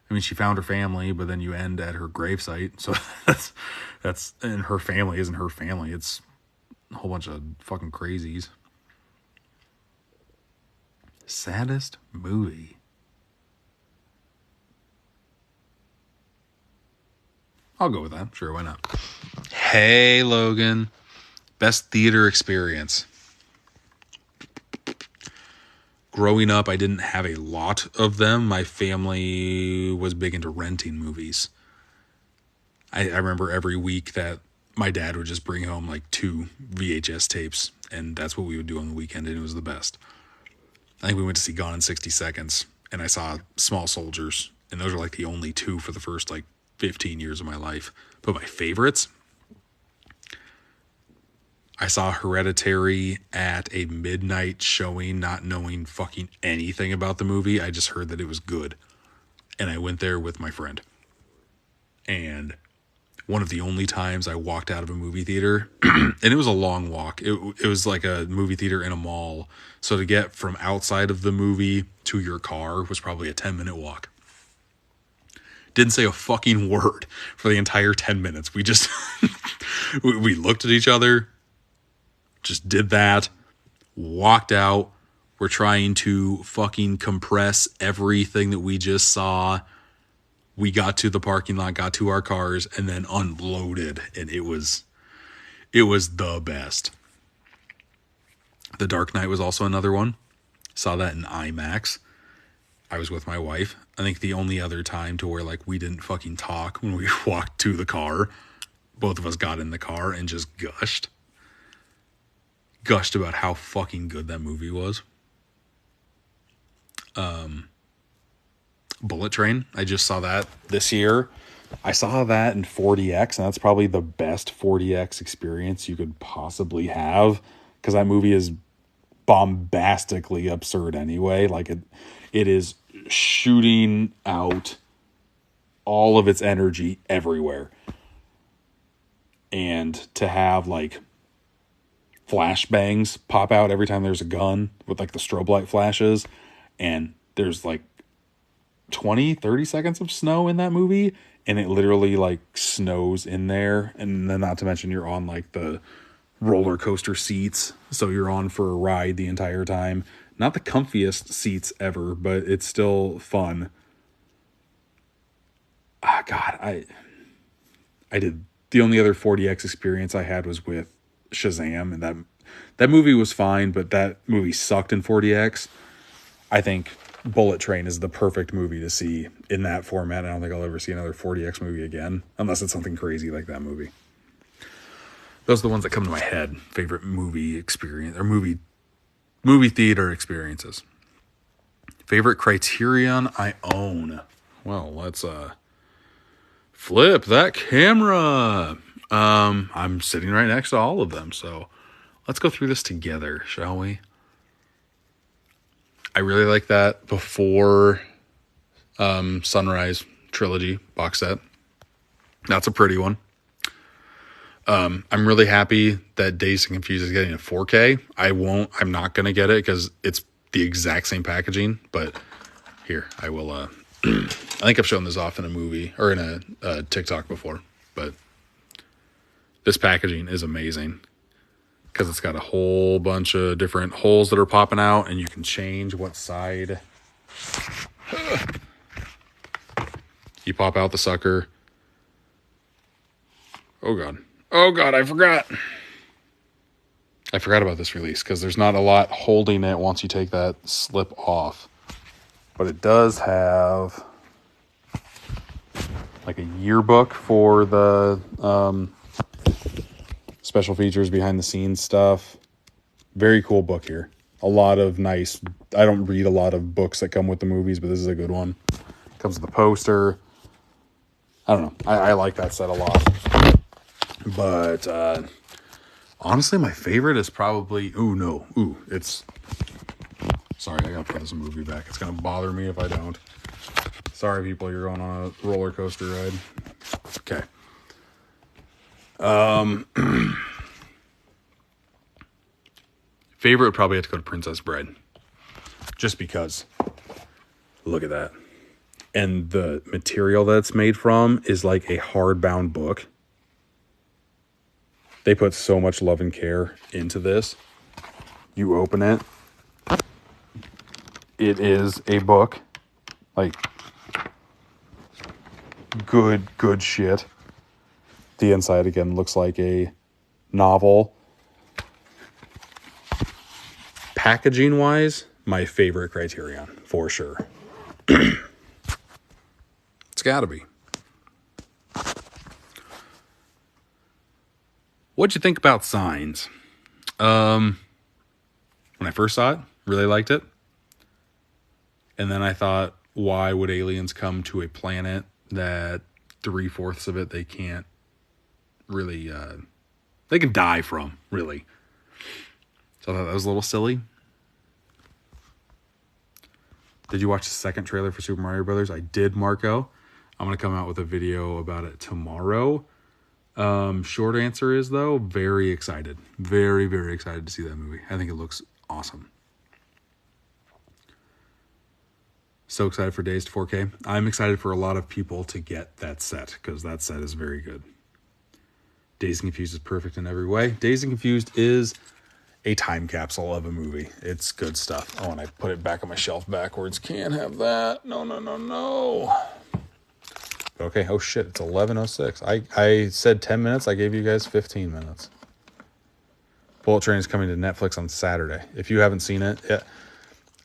I mean, she found her family, but then you end at her gravesite. So that's and her family isn't her family. It's a whole bunch of fucking crazies. Saddest movie. I'll go with that. Sure, why not? Hey, Logan. Best theater experience. Growing up, I didn't have a lot of them. My family was big into renting movies. I remember every week that my dad would just bring home like 2 VHS tapes, and that's what we would do on the weekend, and it was the best. I think we went to see Gone in 60 Seconds, and I saw Small Soldiers, and those are like the only 2 for the first like 15 years of my life. But my favorites, I saw Hereditary at a midnight showing, not knowing fucking anything about the movie. I just heard that it was good, and I went there with my friend. And one of the only times I walked out of a movie theater, and it was a long walk. It was like a movie theater in a mall. So to get from outside of the movie to your car was probably a 10-minute walk. Didn't say a fucking word for the entire 10 minutes. We just, we looked at each other, just did that, walked out. We're trying to fucking compress everything that we just saw. We got to the parking lot, got to our cars, and then unloaded. And it was the best. The Dark Knight was also another one. Saw that in IMAX. I was with my wife. I think the only other time to where like we didn't fucking talk when we walked to the car. Both of us got in the car and just gushed. Gushed about how fucking good that movie was. Bullet Train. I just saw that this year. I saw that in 4DX, and that's probably the best 4DX experience you could possibly have, because that movie is bombastically absurd anyway. Like it is shooting out all of its energy everywhere. And to have like flashbangs pop out every time there's a gun with like the strobe light flashes, and there's like 20-30 seconds of snow in that movie, and it literally like snows in there. And then not to mention you're on like the roller coaster seats, so you're on for a ride the entire time. Not the comfiest seats ever, but it's still fun. God, The only other 4DX experience I had was with Shazam, and that movie was fine, but that movie sucked in 4DX. I think Bullet Train is the perfect movie to see in that format. I don't think I'll ever see another 4DX movie again, unless it's something crazy like that movie. Those are the ones that come to my head. Favorite movie experience or movie theater experiences. Favorite Criterion I own. Well, let's flip that camera. I'm sitting right next to all of them, so let's go through this together, shall we? I really like that Before Sunrise trilogy box set. That's a pretty one. I'm really happy that Dazed and Confused is getting a 4K. I'm not going to get it because it's the exact same packaging, but here, I will, I think I've shown this off in a movie or in a TikTok before, but this packaging is amazing because it's got a whole bunch of different holes that are popping out and you can change what side you pop out the sucker. Oh God, I forgot about this release because there's not a lot holding it once you take that slip off. But it does have like a yearbook for the special features, behind the scenes stuff. Very cool book here. A lot of nice, I don't read a lot of books that come with the movies, but this is a good one. Comes with a poster. I don't know. I like that set a lot. But honestly, my favorite is probably... it's... Sorry, I gotta put this movie back. It's gonna bother me if I don't. Sorry, people, you're going on a roller coaster ride. Okay. Favorite would probably have to go to Princess Bride. Just because. Look at that. And the material that it's made from is like a hardbound book. They put so much love and care into this. You open it. It is a book. Like, good shit. The inside, again, looks like a novel. Packaging-wise, my favorite Criterion, for sure. It's gotta be. What'd you think about Signs? When I first saw it, really liked it. And then I thought, why would aliens come to a planet that 3/4 of it they can't really, they can die from, really. So I thought that was a little silly. Did you watch the second trailer for Super Mario Brothers? I did, Marco. I'm going to come out with a video about it tomorrow. Short answer is, though, very excited. Very, very excited to see that movie. I think it looks awesome. So excited for Dazed 4K. I'm excited for a lot of people to get that set because that set is very good. Dazed and Confused is perfect in every way. Dazed and Confused is a time capsule of a movie. It's good stuff. Oh, and I put it back on my shelf backwards. Can't have that. No. Okay. Oh, shit. It's 11:06. I said 10 minutes. I gave you guys 15 minutes. Bullet Train is coming to Netflix on Saturday. If you haven't seen it,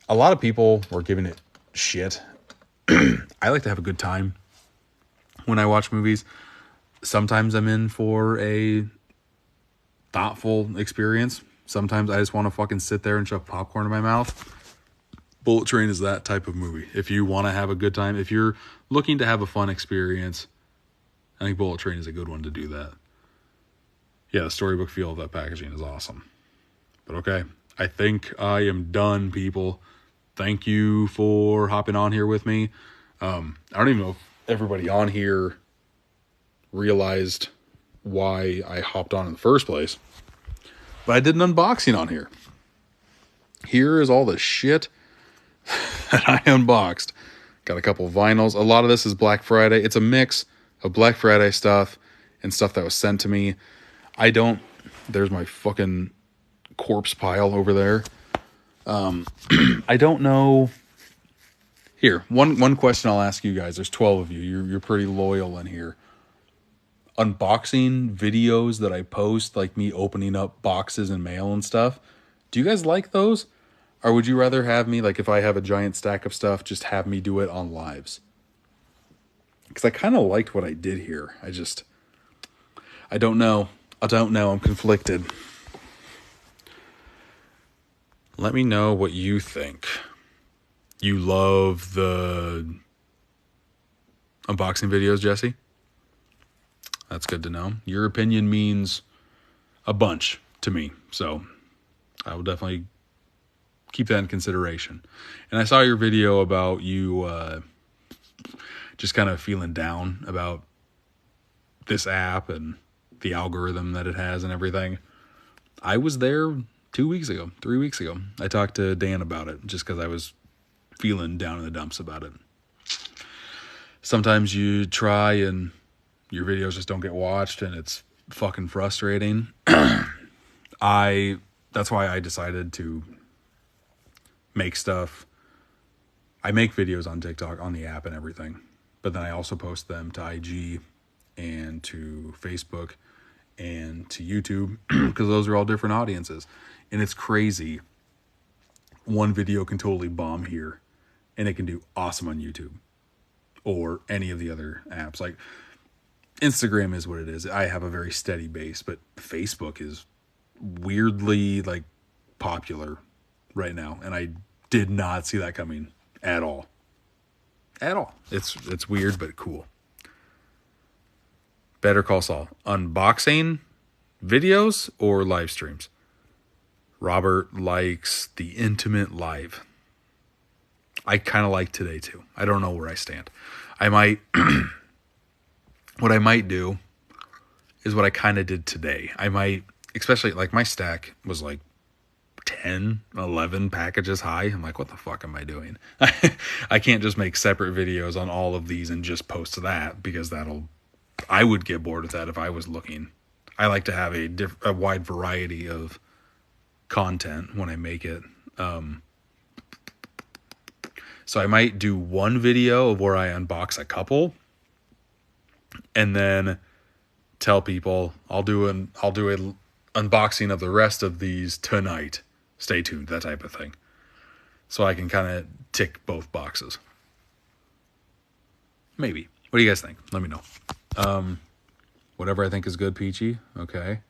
a lot of people were giving it shit. I like to have a good time when I watch movies. Sometimes I'm in for a thoughtful experience. Sometimes I just want to fucking sit there and shove popcorn in my mouth. Bullet Train is that type of movie. If you want to have a good time, if you're looking to have a fun experience, I think Bullet Train is a good one to do that. Yeah, the storybook feel of that packaging is awesome. But okay, I think I am done, people. Thank you for hopping on here with me. I don't even know if everybody on here realized why I hopped on in the first place. But I did an unboxing on here. Here is all the shit that I unboxed. Got a couple of vinyls. A lot of this is Black Friday. It's a mix of Black Friday stuff and stuff that was sent to me. There's my fucking corpse pile over there. I don't know. Here, one question I'll ask you guys. There's 12 of you. You're pretty loyal in here. unboxing videos that I post, like me opening up boxes and mail and stuff. Do you guys like those? Or would you rather have me, like if I have a giant stack of stuff, just have me do it on lives? Because I kind of liked what I did here. I don't know. I don't know. I'm conflicted. Let me know what you think. You love the unboxing videos, Jesse? That's good to know. Your opinion means a bunch to me, so I will definitely keep that in consideration. And I saw your video about you just kind of feeling down about this app and the algorithm that it has and everything. I was there 3 weeks ago. I talked to Dan about it just because I was feeling down in the dumps about it. Sometimes you try and your videos just don't get watched and it's fucking frustrating. That's why I decided to make stuff. I make videos on TikTok, on the app and everything, but then I also post them to IG and to Facebook and to YouTube because those are all different audiences. And it's crazy. One video can totally bomb here and it can do awesome on YouTube or any of the other apps. Like Instagram is what it is. I have a very steady base, but Facebook is weirdly like popular right now. And I did not see that coming at all. At all. It's weird, but cool. Better Call Saul. Unboxing videos or live streams? Robert likes the intimate live. I kind of like today too. I don't know where I stand. I might, what I might do is what I kind of did today. I might, especially like my stack was like 10, 11 packages high. I'm like, what the fuck am I doing? I can't just make separate videos on all of these and just post that because I would get bored with that if I was looking. I like to have a wide variety of content when I make it. So I might do one video of where I unbox a couple and then tell people I'll do an unboxing of the rest of these tonight. Stay tuned, that type of thing. So I can kind of tick both boxes. Maybe. What do you guys think? Let me know. Whatever I think is good, Peachy. Okay.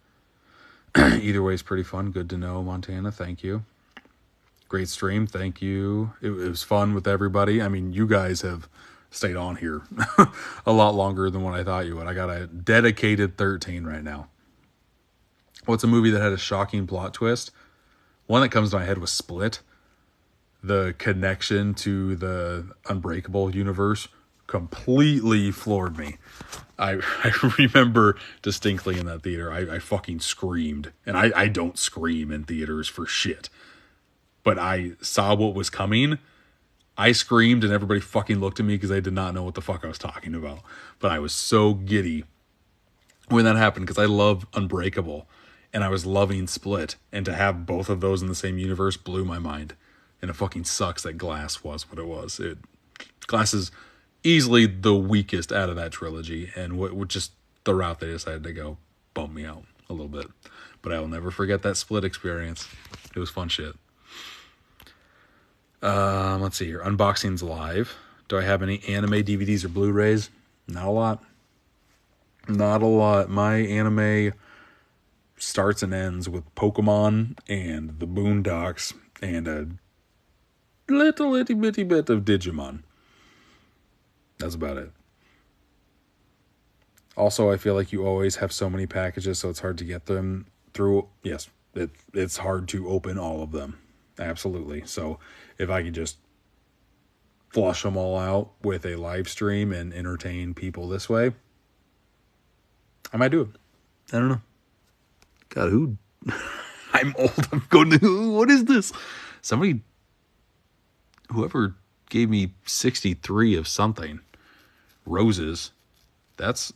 Either way is pretty fun. Good to know, Montana. Thank you. Great stream. Thank you. It was fun with everybody. I mean, you guys have stayed on here a lot longer than what I thought you would. I got a dedicated 13 right now. What's a movie that had a shocking plot twist? One that comes to my head was Split. The connection to the Unbreakable universe completely floored me. I remember distinctly in that theater, I fucking screamed. And I don't scream in theaters for shit. But I saw what was coming. I screamed and everybody fucking looked at me because they did not know what the fuck I was talking about. But I was so giddy when that happened because I love Unbreakable. And I was loving Split. And to have both of those in the same universe blew my mind. And it fucking sucks that Glass was what it was. Glass is easily the weakest out of that trilogy. And what just the route they decided to go bummed me out a little bit. But I will never forget that Split experience. It was fun shit. Let's see here. Unboxings live. Do I have any anime DVDs or Blu-rays? Not a lot. Not a lot. My anime starts and ends with Pokemon and the Boondocks and a little itty bitty bit of Digimon. That's about it. Also, I feel like you always have so many packages, so it's hard to get them through. Yes, it's hard to open all of them. Absolutely. So if I could just flush them all out with a live stream and entertain people this way, I might do it. I don't know. God, who? I'm old. I'm going to, what is this? Whoever gave me 63 of something. Roses. That's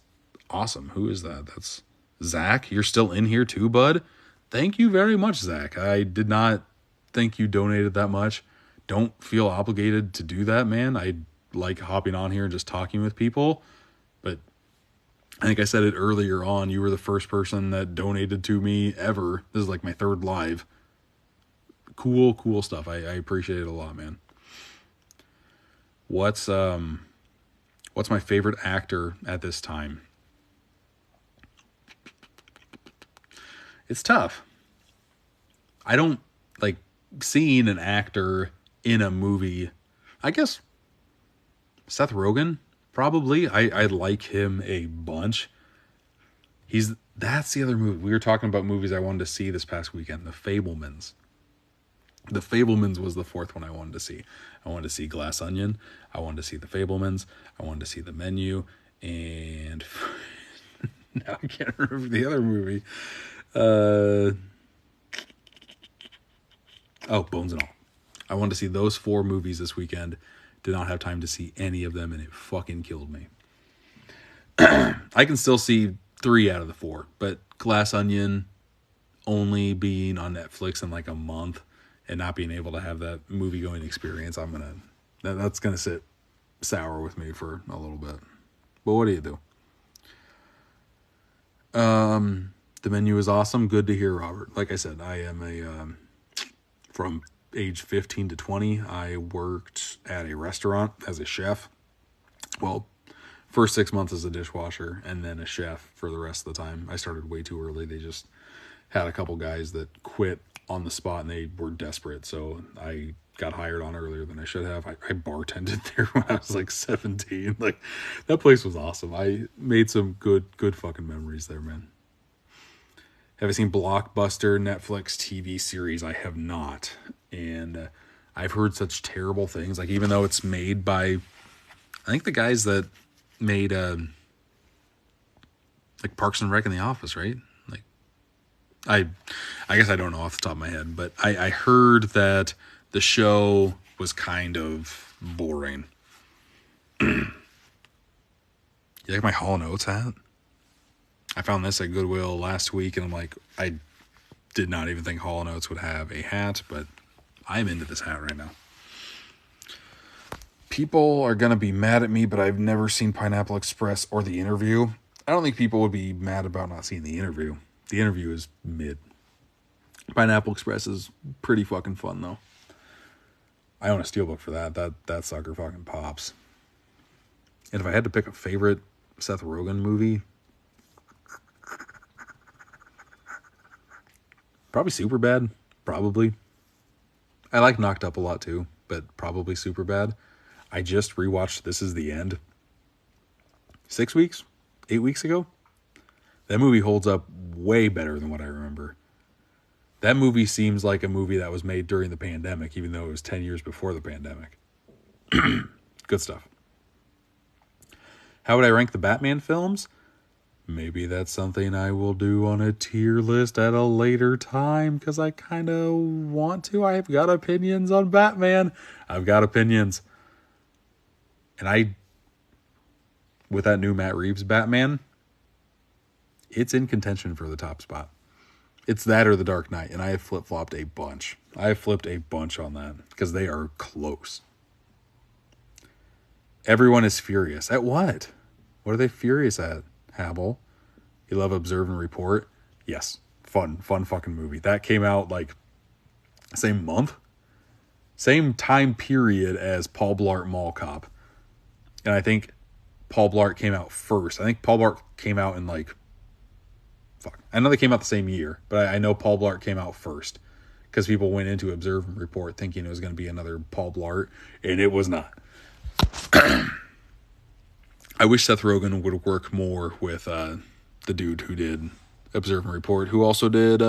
awesome. Who is that? That's Zach. You're still in here too, bud? Thank you very much, Zach. I did not think you donated that much. Don't feel obligated to do that, man. I like hopping on here and just talking with people, but I think I said it earlier on. You were the first person that donated to me ever. This is like my third live. Cool stuff. I appreciate it a lot, man. What's my favorite actor at this time? It's tough. I don't like seeing an actor in a movie. I guess Seth Rogen, probably. I like him a bunch. That's the other movie. We were talking about movies I wanted to see this past weekend. The Fabelmans. The Fabelmans was the fourth one I wanted to see. I wanted to see Glass Onion. I wanted to see The Fabelmans. I wanted to see The Menu. And now I can't remember the other movie. Bones and All. I wanted to see those 4 movies this weekend. Did not have time to see any of them, and it fucking killed me. I can still see 3 out of the 4, but Glass Onion only being on Netflix in like a month and not being able to have that movie going experience, that's gonna sit sour with me for a little bit. But what do you do? The Menu is awesome. Good to hear, Robert. Like I said, I am from age 15 to 20, I worked at a restaurant as a chef. Well, first 6 months as a dishwasher and then a chef for the rest of the time. I started way too early. They just had a couple guys that quit on the spot and they were desperate. So I got hired on earlier than I should have. I bartended there when I was like 17. Like, that place was awesome. I made some good fucking memories there, man. Have I seen Blockbuster Netflix TV series? I have not. And I've heard such terrible things. Like, even though it's made by, I think the guys that made like Parks and Rec and The Office, right? Like, I guess I don't know off the top of my head, but I heard that the show was kind of boring. You like my Hall & Oates hat? I found this at Goodwill last week, and I'm like, I did not even think Hall & Oates would have a hat, but I'm into this hat right now. People are going to be mad at me, but I've never seen Pineapple Express or The Interview. I don't think people would be mad about not seeing The Interview. The Interview is mid. Pineapple Express is pretty fucking fun, though. I own a steelbook for that. That sucker fucking pops. And if I had to pick a favorite Seth Rogen movie, probably Superbad. Probably. I like Knocked Up a lot too, but probably Superbad. I just rewatched This Is the End 8 weeks ago. That movie holds up way better than what I remember. That movie seems like a movie that was made during the pandemic, even though it was 10 years before the pandemic. Good stuff. How would I rank the Batman films? Maybe that's something I will do on a tier list at a later time, because I kind of want to. I've got opinions on Batman. I've got opinions. And with that new Matt Reeves Batman, it's in contention for the top spot. It's that or The Dark Knight, and I have flip-flopped a bunch. I have flipped a bunch on that, because they are close. Everyone is furious. At what? What are they furious at, Habel? You love Observe and Report? Yes. Fun fucking movie. That came out like same month? Same time period as Paul Blart Mall Cop. And I think Paul Blart came out first. I think Paul Blart came out in like... I know they came out the same year, but I know Paul Blart came out first. Because people went into Observe and Report thinking it was going to be another Paul Blart. And it was not. I wish Seth Rogen would work more with the dude who did Observe and Report, who also did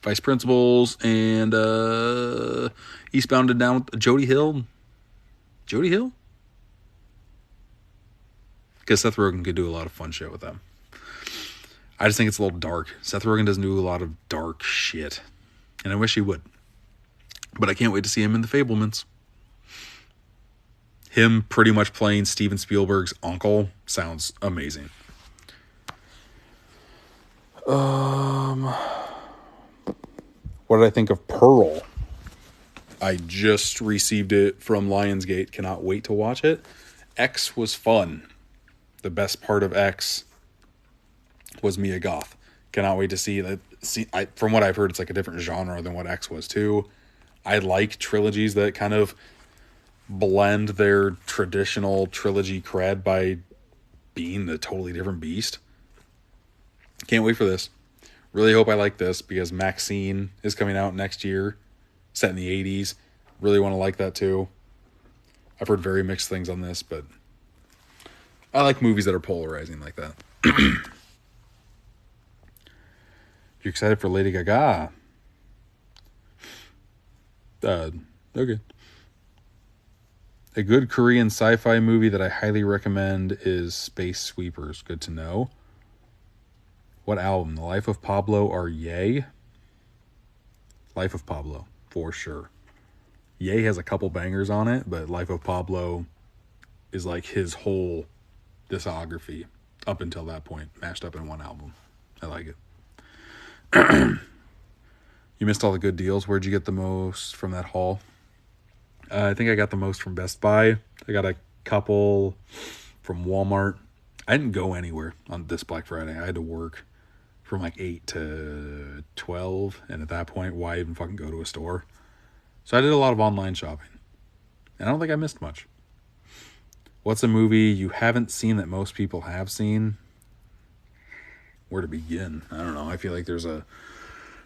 Vice Principals and Eastbound and Down with Jody Hill. Jody Hill? Because Seth Rogen could do a lot of fun shit with them. I just think it's a little dark. Seth Rogen doesn't do a lot of dark shit. And I wish he would. But I can't wait to see him in The Fabelmans. Him pretty much playing Steven Spielberg's uncle sounds amazing. What did I think of Pearl? I just received it from Lionsgate. Cannot wait to watch it. X was fun. the best part of X was Mia Goth. Cannot wait to see that. From what I've heard, it's like a different genre than what X was too. I like trilogies that kind of blend their traditional trilogy cred by being a totally different beast. Can't wait for this. Really hope I like this because Maxine is coming out next year, set in the 80s. Really want to like that too. I've heard very mixed things on this, but I like movies that are polarizing like that. You're excited for Lady Gaga? Okay. A good Korean sci-fi movie that I highly recommend is Space Sweepers. Good to know. What album? The Life of Pablo or Ye? Life of Pablo, for sure. Ye has a couple bangers on it, but Life of Pablo is like his whole discography up until that point, mashed up in one album. I like it. You missed all the good deals. Where'd you get the most from that haul? I think I got the most from Best Buy. I got a couple from Walmart. I didn't go anywhere on this Black Friday. I had to work from like 8 to 12. And at that point, why even fucking go to a store? So I did a lot of online shopping. And I don't think I missed much. What's a movie you haven't seen that most people have seen? Where to begin? I don't know. I feel like there's a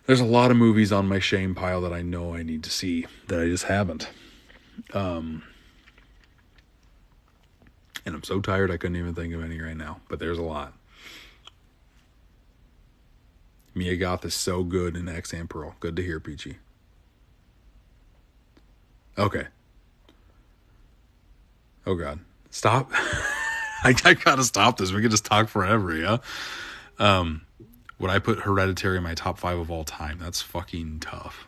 lot of movies on my shame pile that I know I need to see that I just haven't. And I'm so tired I couldn't even think of any right now. But there's a lot. Mia Goth is so good in X and Pearl. Good to hear, Peachy. Okay. Oh, God. Stop. I gotta stop this. We could just talk forever, yeah? Would I put Hereditary in my top 5 of all time? That's fucking tough.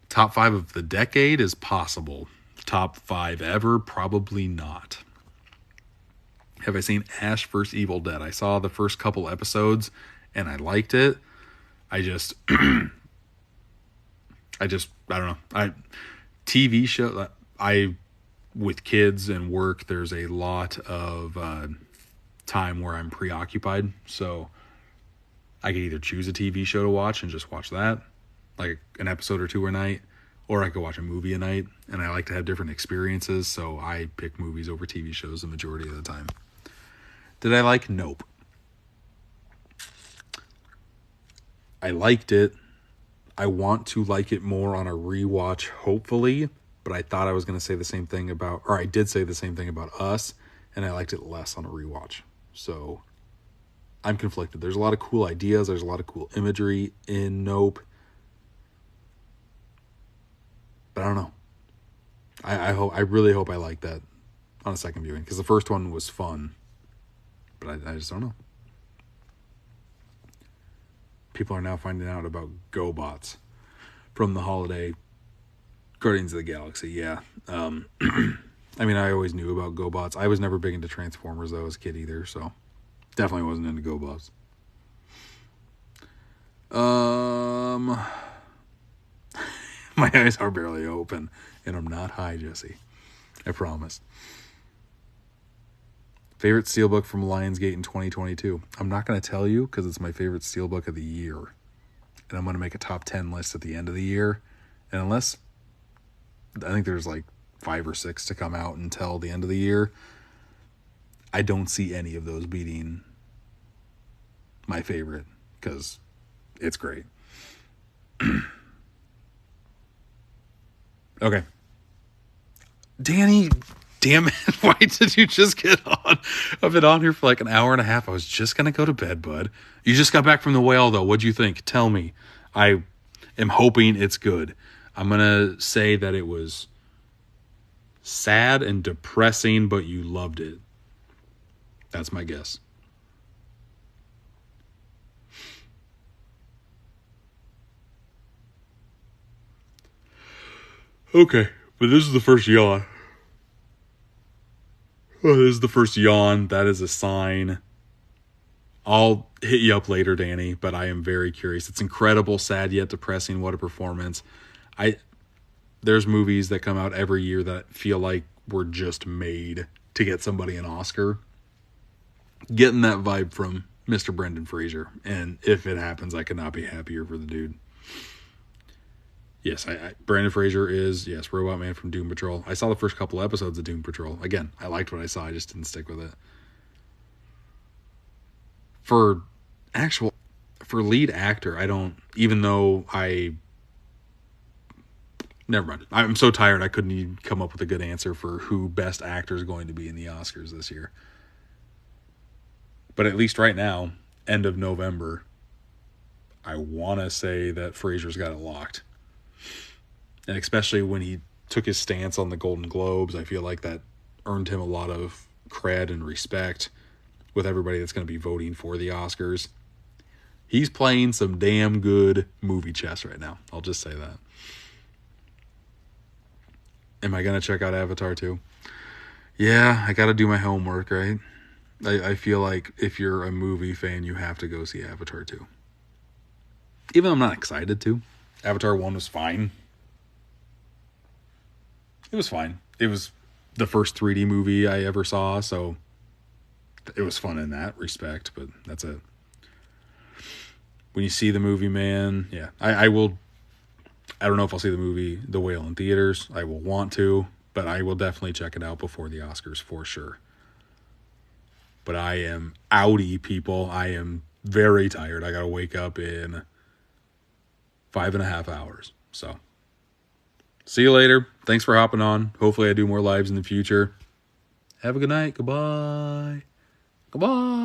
Top 5 of the decade is possible. Top 5 ever? Probably not. Have I seen Ash vs. Evil Dead? I saw the first couple episodes and I liked it. I don't know. TV show, with kids and work, there's a lot of time where I'm preoccupied. So I could either choose a TV show to watch and just watch that, like an episode or two a night, or I could watch a movie a night. And I like to have different experiences, so I pick movies over TV shows the majority of the time. Did I like? Nope. I liked it. I want to like it more on a rewatch, hopefully. But I thought I was going to say the same thing about, or I did say the same thing about Us, and I liked it less on a rewatch. So I'm conflicted. There's a lot of cool ideas. There's a lot of cool imagery in Nope. But I don't know. I really hope I like that on a second viewing, because the first one was fun. But I just don't know. People are now finding out about GoBots from the holiday Guardians of the Galaxy, yeah. I mean, I always knew about GoBots. I was never big into Transformers, though, as a kid either, so definitely wasn't into GoBots. My eyes are barely open, and I'm not high, Jesse. I promise. Favorite steelbook from Lionsgate in 2022. I'm not going to tell you because it's my favorite steelbook of the year. And I'm going to make a top 10 list at the end of the year. And unless, I think there's like 5 or 6 to come out until the end of the year, I don't see any of those beating my favorite because it's great. Okay. Danny, damn it. Why did you just get on? I've been on here for like an hour and a half. I was just going to go to bed, bud. You just got back from the whale, though. What'd you think? Tell me. I am hoping it's good. I'm going to say that it was sad and depressing, but you loved it. That's my guess. Okay, but this is the first yawn. Oh, this is the first yawn. That is a sign. I'll hit you up later, Danny, but I am very curious. It's incredible, sad yet depressing. What a performance. there's movies that come out every year that feel like were just made to get somebody an Oscar. Getting that vibe from Mr. Brendan Fraser. And if it happens, I could not be happier for the dude. Yes, Brandon Fraser is, yes, Robot Man from Doom Patrol. I saw the first couple episodes of Doom Patrol. Again, I liked what I saw. I just didn't stick with it. For lead actor, I don't, even though never mind. I'm so tired I couldn't even come up with a good answer for who best actor is going to be in the Oscars this year. But at least right now, end of November, I want to say that Fraser's got it locked. And especially when he took his stance on the Golden Globes, I feel like that earned him a lot of cred and respect with everybody that's going to be voting for the Oscars. He's playing some damn good movie chess right now. I'll just say that. Am I going to check out Avatar 2? Yeah, I got to do my homework, right? I feel like if you're a movie fan, you have to go see Avatar 2. Even though I'm not excited to. Avatar 1 was fine. It was fine. It was the first 3D movie I ever saw, so it was fun in that respect, but that's it. When you see the movie, man, yeah, I will. I don't know if I'll see the movie The Whale in theaters. I will want to, but I will definitely check it out before the Oscars for sure. But I am outie, people. I am very tired. I got to wake up in 5.5 hours. So, see you later. Thanks for hopping on. Hopefully I do more lives in the future. Have a good night. Goodbye. Goodbye.